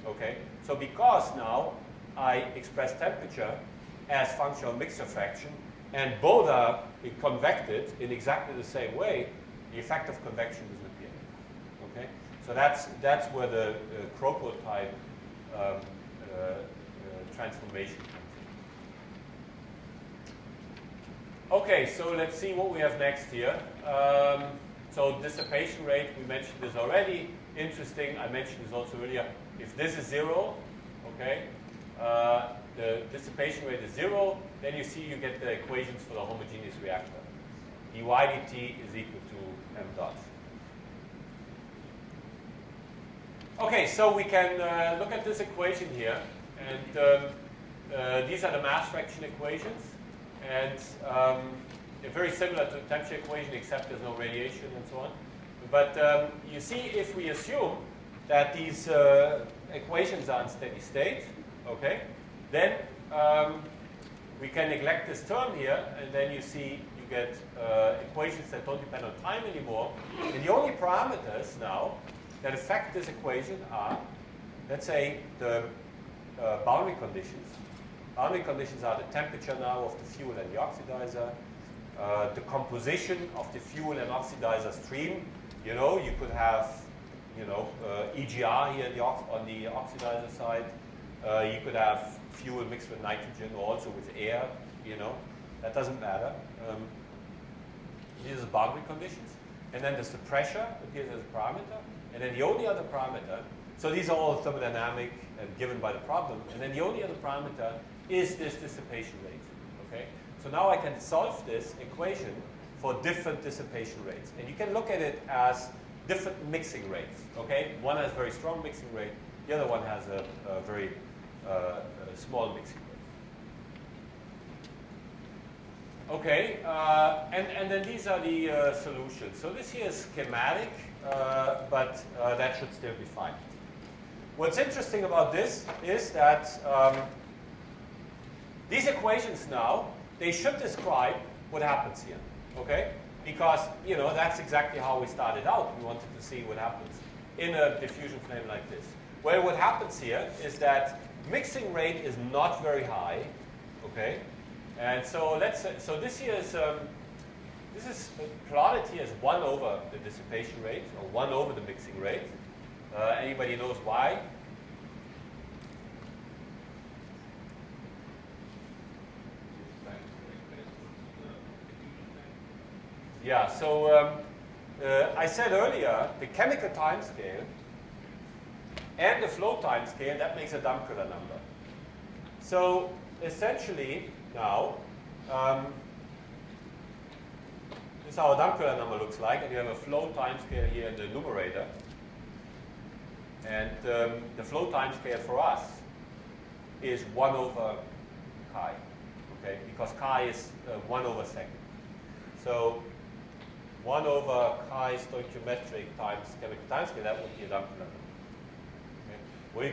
Okay? So because now I express temperature as function of mixture fraction, and both are convected in exactly the same way, the effect of convection doesn't appear. Okay? So that's where the Kropottype transformation comes in. Okay, so let's see what we have next here. So dissipation rate, we mentioned this already. Interesting, I mentioned this also earlier. If this is 0, okay, the dissipation rate is 0, then you see you get the equations for the homogeneous reactor. dy dt is equal to m dot. Okay, so we can look at this equation here, and these are the mass fraction equations, and they're very similar to the temperature equation, except there's no radiation and so on. But you see, if we assume that these equations are in steady state, okay, then we can neglect this term here, and then you see you get equations that don't depend on time anymore. And the only parameters now that affect this equation are, let's say, the boundary conditions. Boundary conditions are the temperature now of the fuel and the oxidizer, the composition of the fuel and oxidizer stream. You know, you could have, you know, EGR here on the oxidizer side. You could have fuel mixed with nitrogen or also with air, you know. That doesn't matter. These are boundary conditions. And then there's the pressure appears as a parameter. And then the only other parameter, so these are all thermodynamic and given by the problem. And then the only other parameter is this dissipation rate. Okay? So now I can solve this equation for different dissipation rates. And you can look at it as different mixing rates. Okay? One has a very strong mixing rate. The other one has a very small mixing rate. Okay, and then these are the solutions. So this here is schematic, but that should still be fine. What's interesting about this is that these equations now, they should describe what happens here, okay? Because, you know, that's exactly how we started out. We wanted to see what happens in a diffusion flame like this. Well, what happens here is that mixing rate is not very high, okay? And so let's say, so this here is, this is plotted here as 1 over the dissipation rate, or 1 over the mixing rate. Anybody knows why? Yeah, so I said earlier, the chemical time scale and the flow time scale, that makes a Damköhler number. So essentially, now, this is how a Damköhler number looks like, and you have a flow time scale here in the numerator. And the flow time scale for us is 1 over chi, okay? Because chi is 1 over second. So 1 over chi stoichiometric times chemical time scale, that would be a Damköhler number. Okay?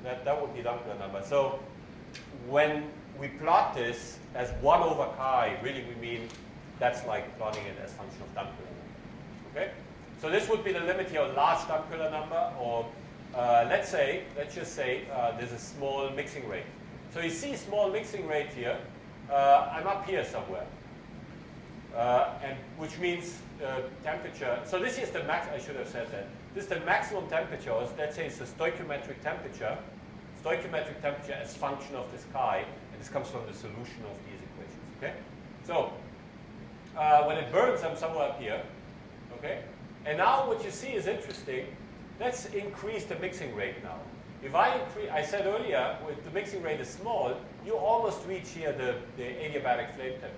That would be a Damköhler number. So when we plot this as 1 over chi, really we mean that's like plotting it as function of Damköhler number. Okay? So this would be the limit here, a large Damköhler number, or let's just say there's a small mixing rate. So you see small mixing rate here. I'm up here somewhere. And which means temperature. So this is the max, I should have said that. This is the maximum temperature, or let's say it's the stoichiometric temperature. Stoichiometric temperature as function of this chi, and this comes from the solution of these equations. Okay? So when it burns, I'm somewhere up here. Okay? And now what you see is interesting. Let's increase the mixing rate now. If I increase, I said earlier, if the mixing rate is small, you almost reach here the adiabatic flame temperature.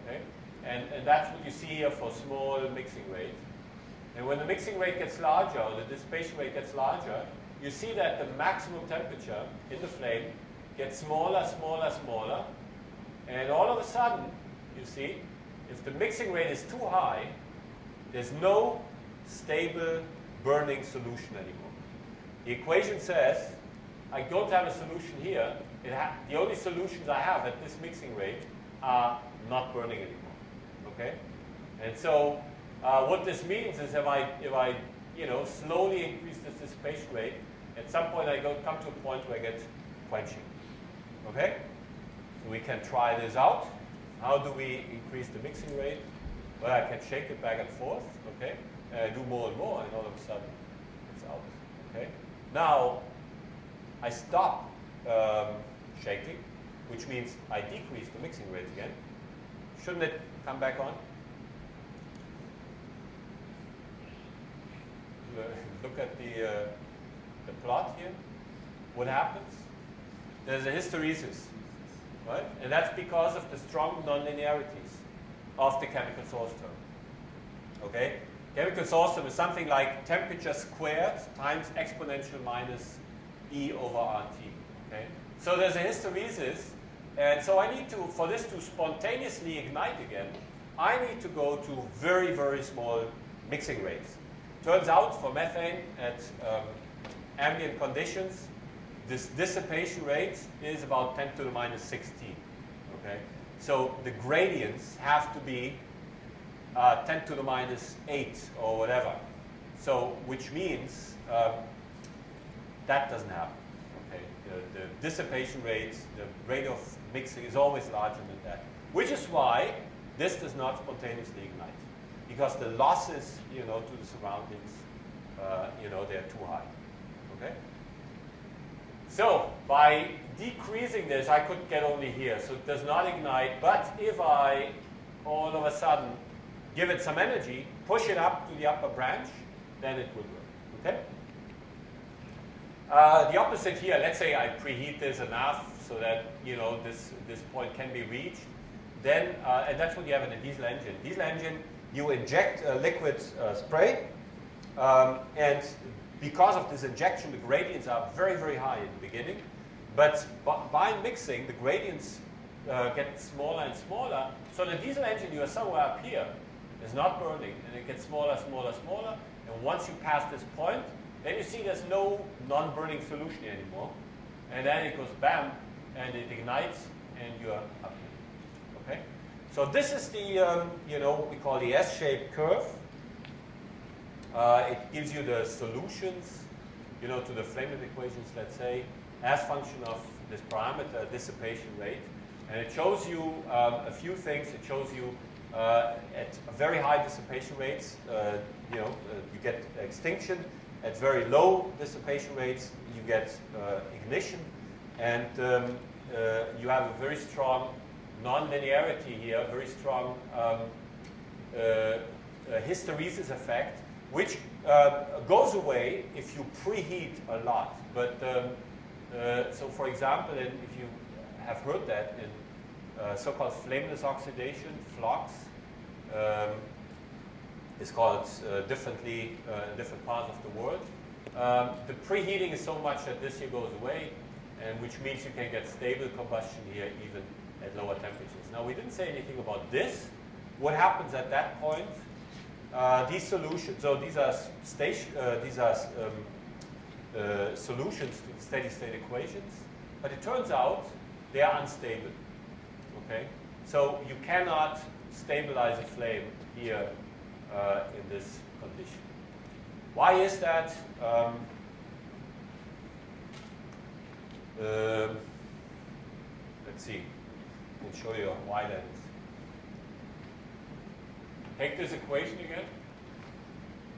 Okay? And that's what you see here for small mixing rate. And when the mixing rate gets larger, or the dissipation rate gets larger, you see that the maximum temperature in the flame gets smaller, smaller, smaller. And all of a sudden, you see, if the mixing rate is too high, there's no stable burning solution anymore. The equation says, I don't have a solution here. The only solutions I have at this mixing rate are not burning anymore. Okay? And so what this means is if I slowly increase this dissipation rate, at some point I come to a point where I get quenching. Okay? So we can try this out. How do we increase the mixing rate? Well, I can shake it back and forth, okay? And I do more and more, and all of a sudden it's out. Okay? Now I stop shaking, which means I decrease the mixing rate again. Shouldn't it come back on? Look at the plot here. What happens? There's a hysteresis, right? And that's because of the strong nonlinearities of the chemical source term. Okay? Chemical source term is something like temperature squared times exponential minus E over RT. Okay? So there's a hysteresis, and so I need to, for this to spontaneously ignite again, I need to go to very, very small mixing rates. Turns out for methane at ambient conditions, this dissipation rate is about 10 to the minus 16. Okay? So the gradients have to be 10 to the minus 8 or whatever. So which means that doesn't happen. Okay? The dissipation rate, the rate of mixing is always larger than that. Which is why this does not spontaneously ignite. Because the losses, to the surroundings, they're too high. Okay? So by decreasing this, I could get only here. So it does not ignite. But if I all of a sudden give it some energy, push it up to the upper branch, then it will work. Okay? The opposite here, let's say I preheat this enough so that this point can be reached. Then, and that's what you have in a diesel engine. Diesel engine, you inject a liquid spray, and because of this injection, the gradients are very, very high in the beginning. But by mixing, the gradients get smaller and smaller. So the diesel engine, you are somewhere up here, is not burning, and it gets smaller, smaller, smaller. And once you pass this point, then you see there's no non-burning solution anymore. And then it goes bam, and it ignites, and you're up here. Okay? So this is the, what we call the S-shaped curve. It gives you the solutions, to the flamelet equations, let's say, as function of this parameter dissipation rate. And it shows you a few things. It shows you at very high dissipation rates, you get extinction. At very low dissipation rates, you get ignition. And you have a very strong non-linearity here, very strong hysteresis effect, which goes away if you preheat a lot. But so, for example, if you have heard that in so-called flameless oxidation, flux, is called differently in different parts of the world. The preheating is so much that this here goes away, and which means you can get stable combustion here even at lower temperatures. Now, we didn't say anything about this. What happens at that point? These solutions, so these are solutions to the steady-state equations, but it turns out they are unstable. Okay, so you cannot stabilize a flame here in this condition. Why is that? Let's see. I can show you why that is. Take this equation again.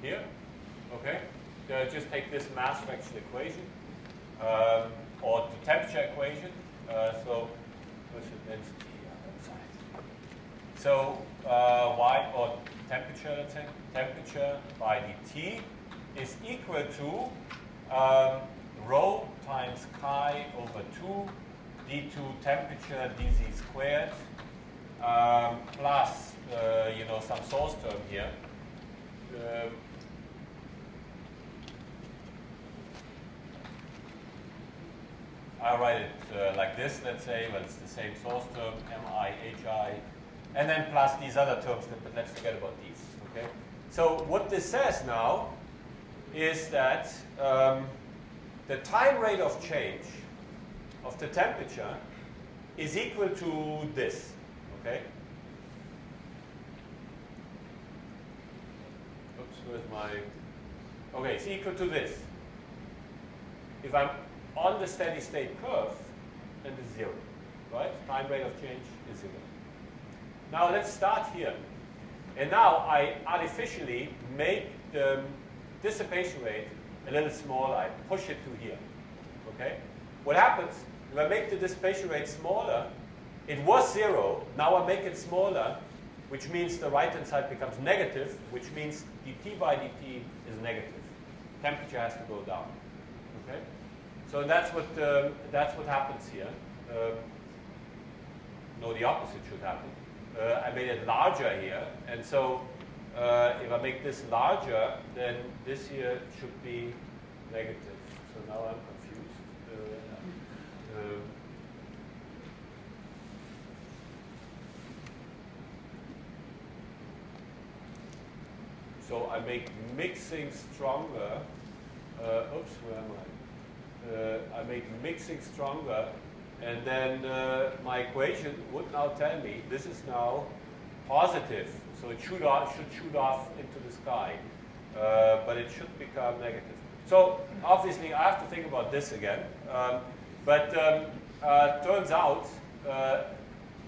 Here. Okay. Just take this mass fraction equation or the temperature equation. So what's the density on that side? So y or temperature, let's say, temperature by dt is equal to rho times chi over 2 d2 temperature dz squared plus some source term here. I'll write it like this, let's say, well, it's the same source term, mi, hi, and then plus these other terms, but let's forget about these, okay? So what this says now is that the time rate of change of the temperature is equal to this, okay? Oops, where's my, okay, it's equal to this. If I'm on the steady state curve, then it's 0, right? Time rate of change is 0. Now let's start here. And now I artificially make the dissipation rate a little smaller. I push it to here, okay? What happens? if I make the dissipation rate smaller, it was 0, now I make it smaller, which means the right-hand side becomes negative, which means dt by dt is negative. Temperature has to go down. Okay? So that's what happens here. No, the opposite should happen. I made it larger here, and so if I make this larger, then this here should be negative. So now I'm confused. So I make mixing stronger. Oops, where am I? I make mixing stronger, and then my equation would now tell me this is now positive. So it should shoot off into the sky, but it should become negative. So obviously I have to think about this again. But turns out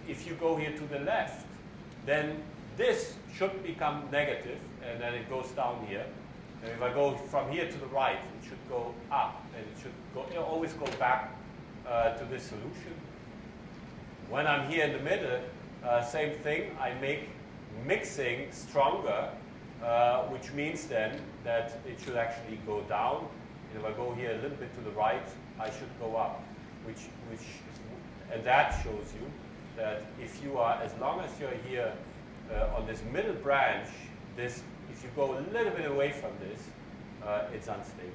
if you go here to the left, then this should become negative, and then it goes down here. And if I go from here to the right, it should go up, and it should go, always go back to this solution. When I'm here in the middle, same thing. I make mixing stronger, which means then that it should actually go down. And if I go here a little bit to the right, I should go up, and that shows you that if you are, as long as you're here on this middle branch, this, if you go a little bit away from this, it's unstable.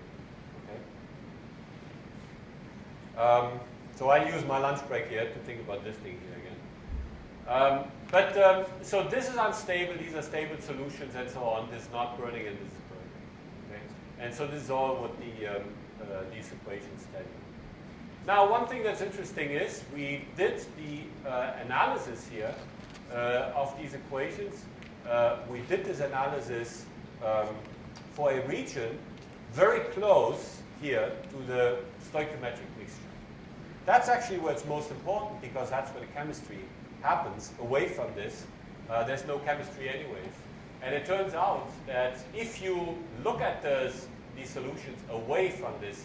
Okay. So I use my lunch break here to think about this thing here again. So this is unstable, these are stable solutions and so on. This is not burning and this is burning. Okay? And so this is all what these equations tell you. Now one thing that's interesting is we did the analysis here of these equations. We did this analysis for a region very close here to the stoichiometric mixture. That's actually where it's most important, because that's where the chemistry happens. Away from this, there's no chemistry anyways. And it turns out that if you look at these solutions away from this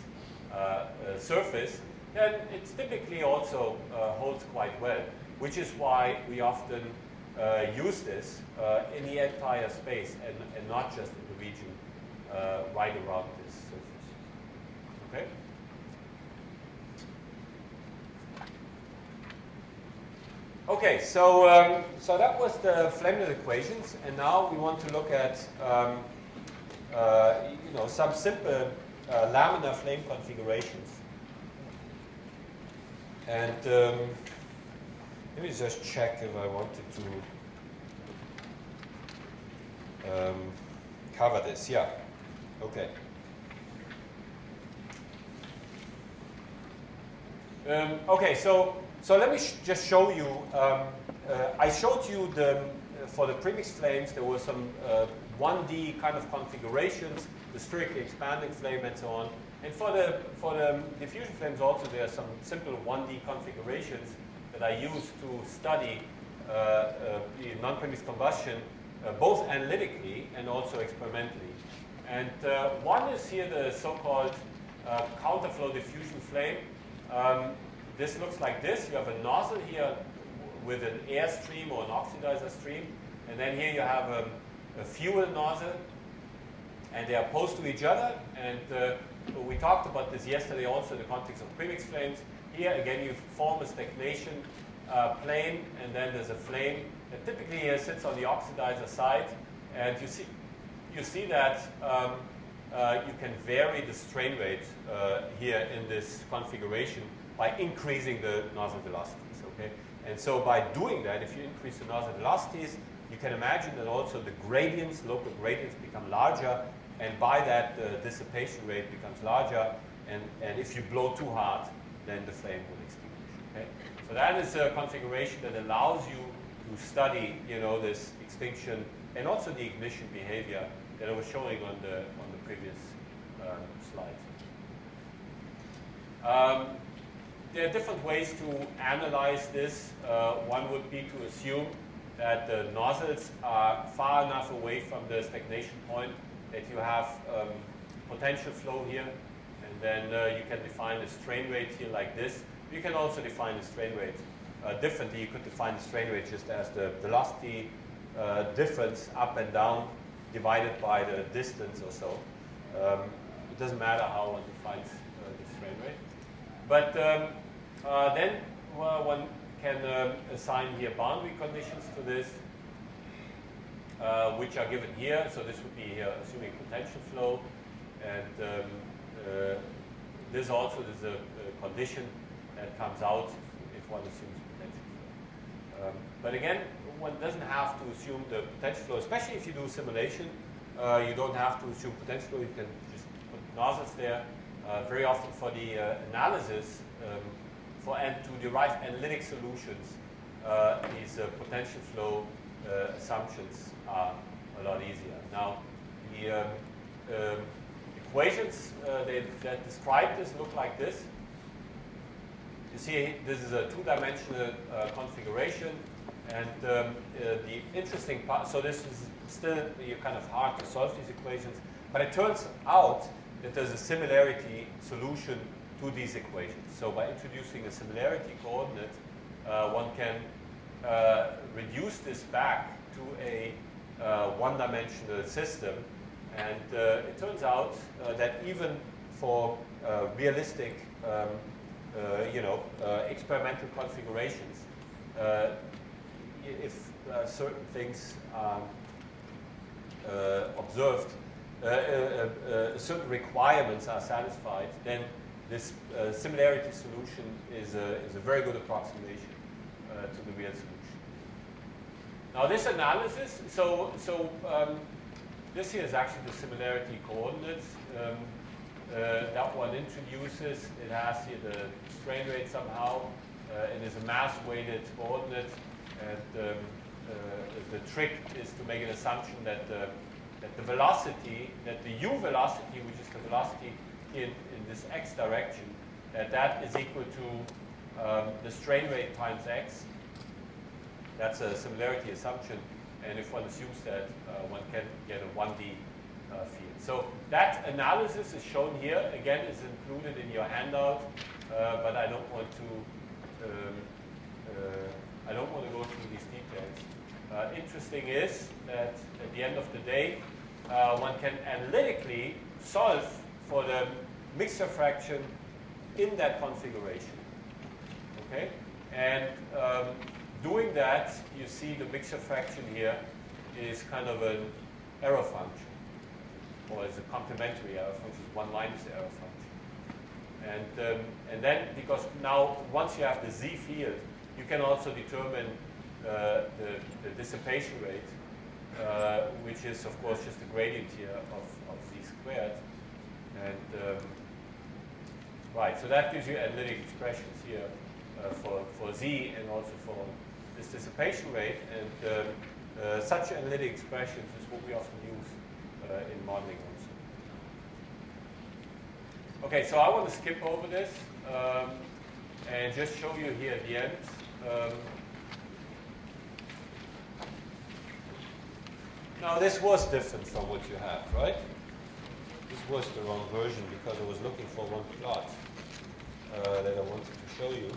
surface, then it typically also holds quite well, which is why we often use this in the entire space and not just in the region right around this surface. Okay? Okay, so so that was the flamelet equations, and now we want to look at some simple laminar flame configurations. And let me just check if I wanted to cover this. Yeah. Okay. Okay. So let me just show you. I showed you for the premixed flames there were some 1D kind of configurations, the spherically expanding flame and so on. And for the diffusion flames also there are some simple 1D configurations that I use to study the non-premixed combustion both analytically and also experimentally. And one is here the so-called counterflow diffusion flame. This looks like this. You have a nozzle here with an air stream or an oxidizer stream, and then here you have a fuel nozzle, and they are opposed to each other. And we talked about this yesterday also in the context of premixed flames. Here again you form a stagnation plane, and then there's a flame that typically here sits on the oxidizer side, and you see that you can vary the strain rate here in this configuration by increasing the nozzle velocities. Okay, and so by doing that, if you increase the nozzle velocities, you can imagine that also the gradients, local gradients, become larger, and by that the dissipation rate becomes larger. And if you blow too hard, then the flame will extinguish. Okay, so that is a configuration that allows you to study, this extinction and also the ignition behavior that I was showing on the previous slide. There are different ways to analyze this. One would be to assume that the nozzles are far enough away from the stagnation point that you have potential flow here, and then you can define the strain rate here like this. You can also define the strain rate differently. You could define the strain rate just as the velocity difference up and down divided by the distance or so. It doesn't matter how one defines the strain rate. But then one can assign here boundary conditions to this, which are given here. So this would be assuming potential flow. And this also is a condition that comes out if one assumes potential flow. But again, one doesn't have to assume the potential flow, especially if you do simulation. You don't have to assume potential flow. You can just put nozzles there. Very often for the analysis, and to derive analytic solutions, these potential flow assumptions are a lot easier. Now, the equations that describe this look like this. You see, this is a two-dimensional configuration, and the interesting part, so this is still kind of hard to solve these equations, but it turns out that there's a similarity solution to these equations. So by introducing a similarity coordinate, one can reduce this back to a one-dimensional system, and it turns out that even for realistic experimental configurations, if certain things are observed, certain requirements are satisfied, then this similarity solution is a very good approximation to the real solution. Now this analysis, this here is actually the similarity coordinates. That one introduces, it has here the strain rate somehow, and is a mass-weighted coordinate, and the trick is to make an assumption that the velocity, that the u velocity, which is the velocity in this x direction, that is equal to the strain rate times x. That's a similarity assumption, and if one assumes that, one can get a 1D field. So that analysis is shown here. Again, is included in your handout, but I don't want to go through these details. Interesting is that at the end of the day, one can analytically solve for the mixture fraction in that configuration. Okay, and doing that, you see the mixture fraction here is kind of an error function, or is a complementary error function. One line is the error function. And then, because now once you have the z field, you can also determine the dissipation rate, which is of course just the gradient here of z squared. And right, so that gives you analytic expressions here for z and also for this dissipation rate. And such analytic expressions is what we often use in modeling also. Okay, so I want to skip over this and just show you here at the end. Now this was different from what you have, right? This was the wrong version because I was looking for one plot that I wanted to show you.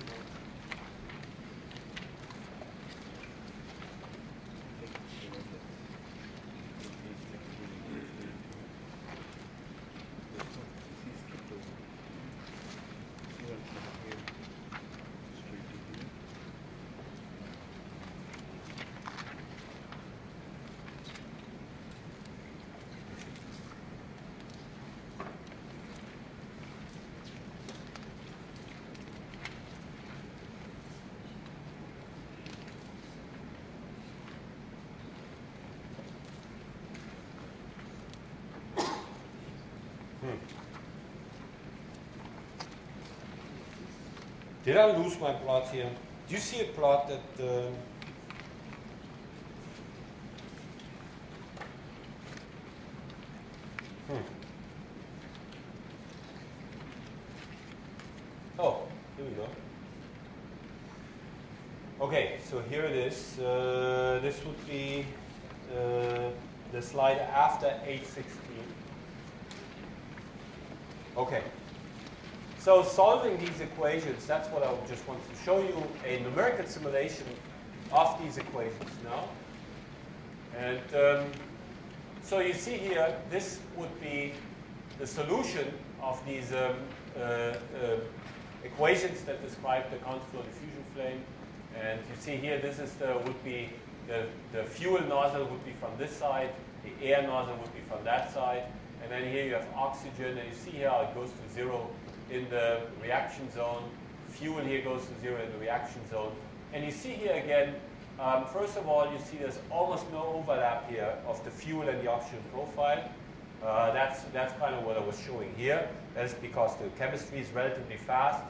Did I lose my plot here? Do you see a plot that Oh, here we go. Okay, so here it is. This would be the slide after 816. Okay. So solving these equations, that's what I just want to show you, a numerical simulation of these equations now. And so you see here, this would be the solution of these equations that describe the counterflow diffusion flame. And you see here, this is would be the fuel nozzle would be from this side, the air nozzle would be from that side, and then here you have oxygen, and you see here how it goes to 0 in the reaction zone. Fuel here goes to 0 in the reaction zone. And you see here again, first of all, you see there's almost no overlap here of the fuel and the oxygen profile. That's kind of what I was showing here. That's because the chemistry is relatively fast.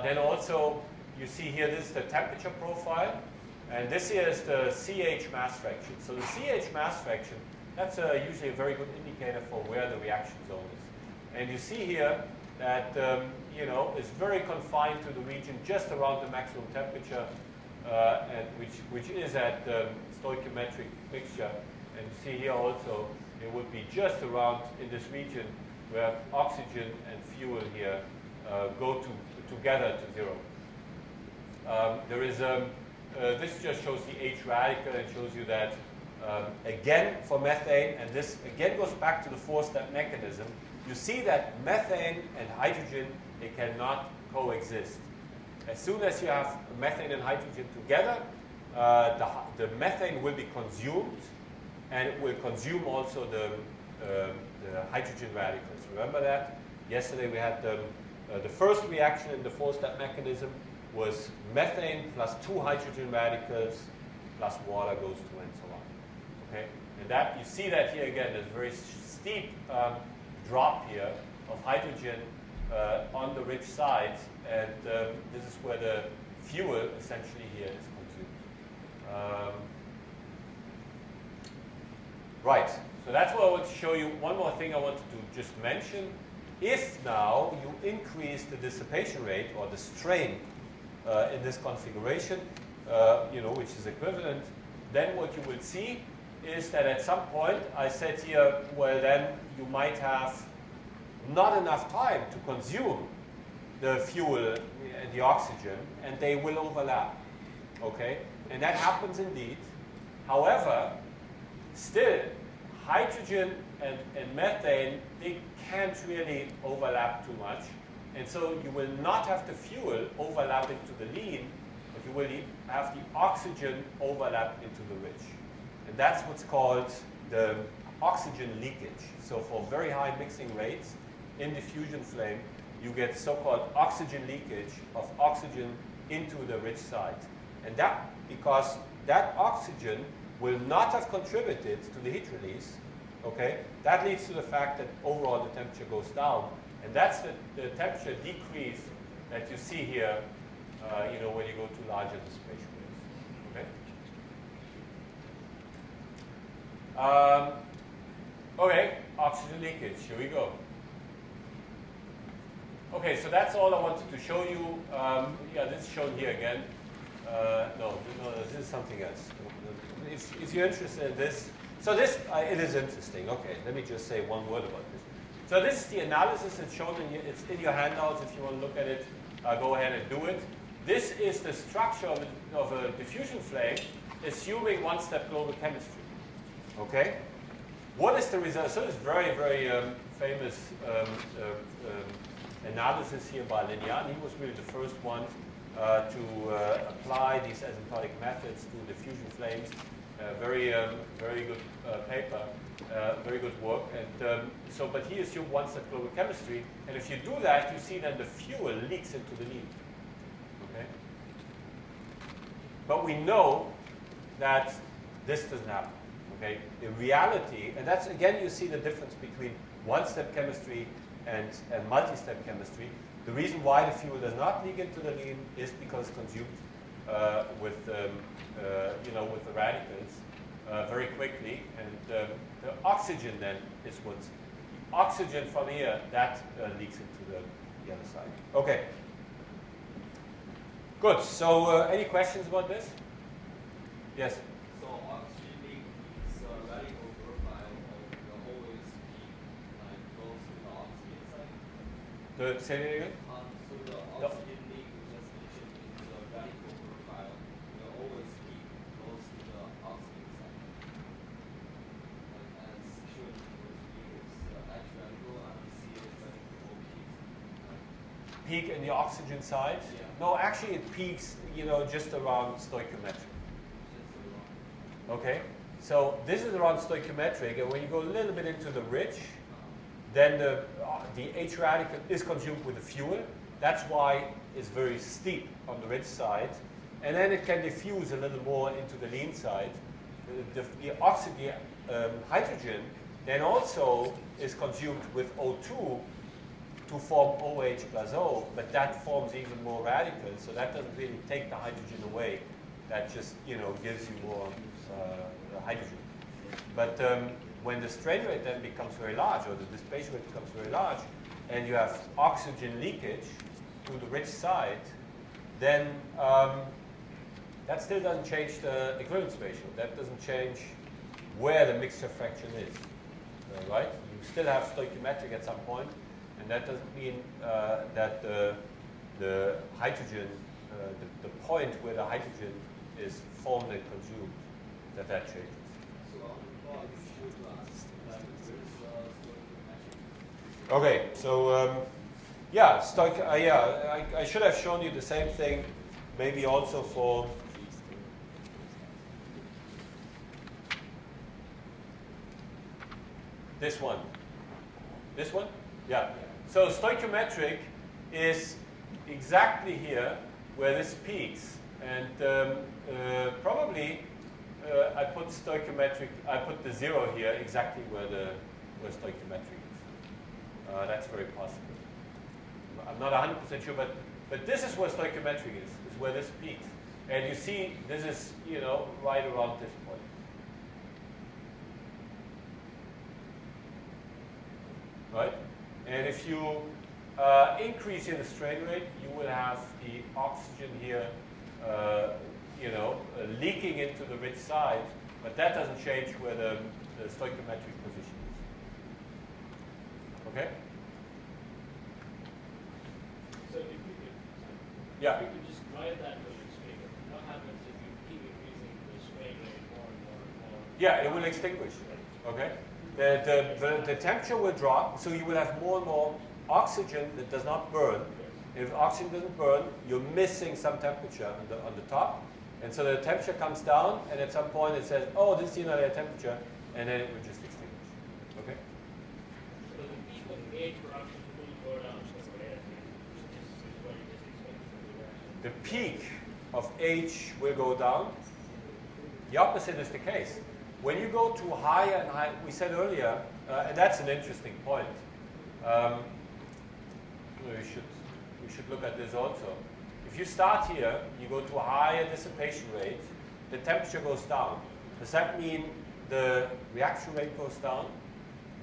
Then also, you see here, this is the temperature profile. And this here is the CH mass fraction. So the CH mass fraction, that's usually a very good indicator for where the reaction zone is. And you see here that, you know, it's very confined to the region just around the maximum temperature, and which is at stoichiometric mixture. And you see here also, it would be just around in this region where oxygen and fuel here go together to 0. There is this just shows the H radical and shows you that again for methane, and this again goes back to the four-step mechanism. You see that methane and hydrogen, they cannot coexist. As soon as you have methane and hydrogen together, the methane will be consumed, and it will consume also the hydrogen radicals. Remember that? Yesterday we had the first reaction in the four-step mechanism was methane plus 2 hydrogen radicals plus water goes to, and so on. Okay, and that you see that here again. There's a very steep drop here of hydrogen on the rich sides, and this is where the fuel essentially here is consumed. Right. So that's what I want to show you. One more thing I wanted to just mention. If now you increase the dissipation rate or the strain in this configuration, you know, which is equivalent, then what you will see is that at some point, I said here, well, then you might have not enough time to consume the fuel and the oxygen, and they will overlap. Okay? And that happens indeed. However, still, hydrogen and methane, they can't really overlap too much. And so you will not have the fuel overlapping to the lean, but you will have the oxygen overlap into the rich. And that's what's called the oxygen leakage. So for very high mixing rates in diffusion flame, you get so-called oxygen leakage of oxygen into the rich side. And that, because that oxygen will not have contributed to the heat release, okay, that leads to the fact that overall the temperature goes down. And that's the temperature decrease that you see here, you know, when you go to larger dissipation rates. Okay? Okay, oxygen leakage. Here we go. Okay, so that's all I wanted to show you. Yeah, this is shown here again. No, this is something else. If you're interested in this, so this it is interesting. Okay, let me just say one word about this. So this is the analysis. It's shown in it's in your handouts. If you want to look at it, go ahead and do it. This is the structure of a diffusion flame, assuming one-step global chemistry. Okay. What is the result? So this very, very famous analysis here by Laminar. He was really the first one to apply these asymptotic methods to diffusion flames. Very good paper, very good work. And but he assumed one-step global chemistry. And if you do that, you see that the fuel leaks into the lead. Okay. But we know that this doesn't happen. Okay. In reality, and that's again, you see the difference between one-step chemistry and multi-step chemistry. The reason why the fuel does not leak into the lean is because it's consumed with with the radicals very quickly, and the oxygen then is what's oxygen from here that leaks into the other side. Okay. Good. So any questions about this? Yes. So oxygen leak is a radical profile of the always be like close to the oxygen side. Say it again? So the oxygen leak we just mentioned in the radical profile will always be close to the oxygen side. Like as shown in the figures, the H radical and CH radical all peaks. Peak in the oxygen side? Yeah. No, actually it peaks, just around stoichiometric. Okay? So this is around stoichiometric, and when you go a little bit into the ridge, then the H radical is consumed with the fuel. That's why it's very steep on the ridge side. And then it can diffuse a little more into the lean side. The hydrogen then also is consumed with O2 to form OH plus O, but that forms even more radicals, so that doesn't really take the hydrogen away. That just, gives you more hydrogen. But when the strain rate then becomes very large, or the dissipation rate becomes very large, and you have oxygen leakage to the rich side, then that still doesn't change the equivalence ratio. That doesn't change where the mixture fraction is, right? You still have stoichiometric at some point, and that doesn't mean that the hydrogen, the point where the hydrogen is formed and consumed, that changes. So on the plot, should like stoichiometric. Okay, so I should have shown you the same thing, maybe also for this one. This one? Yeah. So stoichiometric is exactly here where this peaks, and probably I put stoichiometric. I put the 0 here exactly where stoichiometric is. That's very possible. I'm not 100% sure, but this is where stoichiometric is where this peaks, and you see this is right around this point. Right? And if you increase here the strain rate, you will have the oxygen here, leaking into the rich side, but that doesn't change where the stoichiometric position is. Okay? So if you could, Yeah. if you could just write that to extreme, what happens if you keep increasing the strain rate more and more and more? Yeah, it will extinguish. Okay? The temperature will drop, so you will have more and more oxygen that does not burn. If oxygen doesn't burn, you're missing some temperature on the top, and so the temperature comes down, and at some point it says, oh, this is the inner temperature, and then it will just extinguish. Okay? So the peak of the age for oxygen will go down just the way it is what you just expect. The peak of H will go down. The opposite is the case. When you go to higher and higher, we said earlier, and that's an interesting point. We should look at this also. If you start here, you go to a higher dissipation rate, the temperature goes down. Does that mean the reaction rate goes down?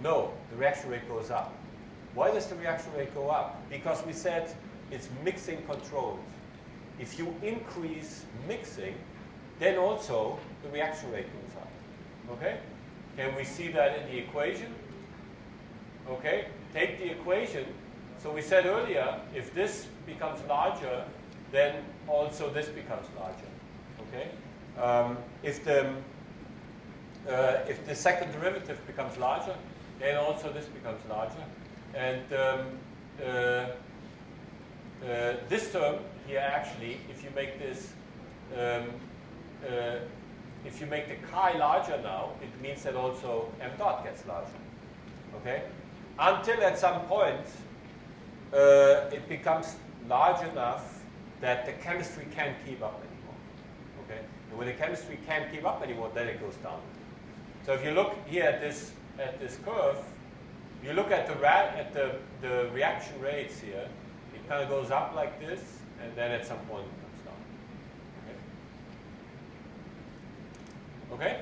No, the reaction rate goes up. Why does the reaction rate go up? Because we said it's mixing controlled. If you increase mixing, then also the reaction rate goes up. Okay? Can we see that in the equation? Okay? Take the equation. So we said earlier, if this becomes larger, then also this becomes larger. Okay? If the second derivative becomes larger, then also this becomes larger. And this term here actually, if you make this, if you make the chi larger now, it means that also m dot gets larger. Okay? Until at some point, it becomes large enough that the chemistry can't keep up anymore. Okay? And when the chemistry can't keep up anymore, then it goes down. So if you look here at this curve, you look at the reaction rates here, it kind of goes up like this, and then at some point it comes down. Okay? Okay?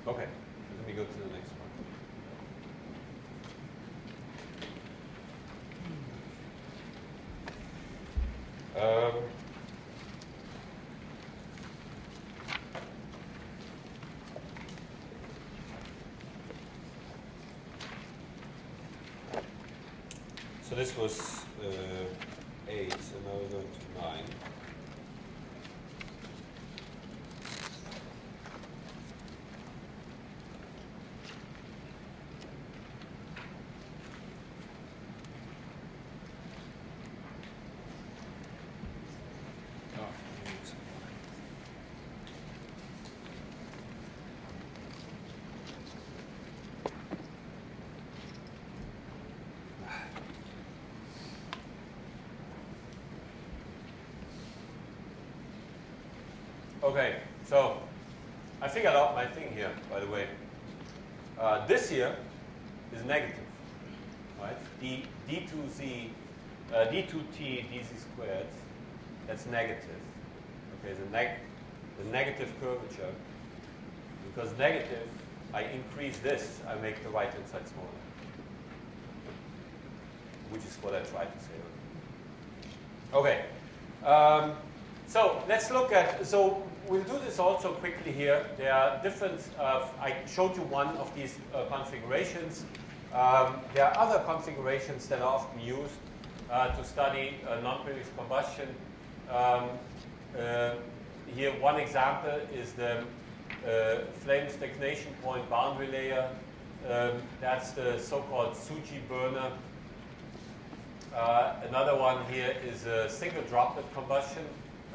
Okay. So let me go to the next one. So this was 8, so now we're going to 9. Okay, so I figured out my thing here, by the way. This here is negative, right? D2t dz squared, that's negative. Okay, the negative curvature. Because negative, I increase this, I make the right hand side smaller. Which is what I tried to say earlier. Okay. So let's look at, so we'll do this also quickly here. There are different, I showed you one of these configurations. There are other configurations that are often used to study non-premixed combustion. Here one example is the flame stagnation point boundary layer. That's the so-called Tsuji burner. Another one here is a single droplet combustion,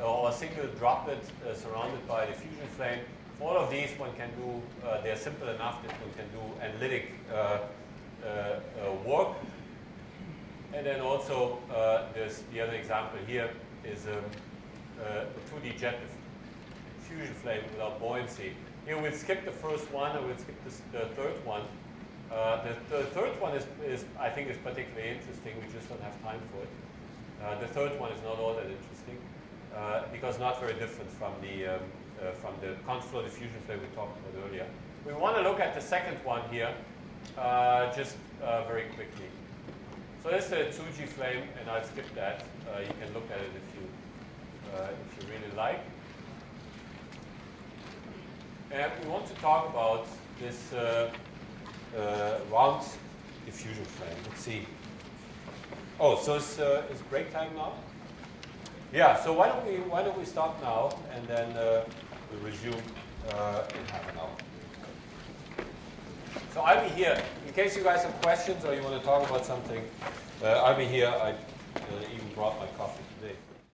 or a single droplet surrounded by a diffusion flame. For all of these, one can do, they're simple enough that one can do analytic work. And then also, there's the other example here is a 2D jet diffusion flame without buoyancy. Here we'll skip the first one, and we'll skip the third one. The third one is, I think, is particularly interesting. We just don't have time for it. The third one is not all that interesting. Because not very different from the contour diffusion flame we talked about earlier. We want to look at the second one here, just very quickly. So this is a Tsuji flame, and I'll skip that. You can look at it if you really like. And we want to talk about this round diffusion flame. Let's see. Oh, so it's break time now? Yeah, so why don't we start now, and then we'll resume in half an hour. So I'll be here. In case you guys have questions or you want to talk about something, I'll be here. I even brought my coffee today.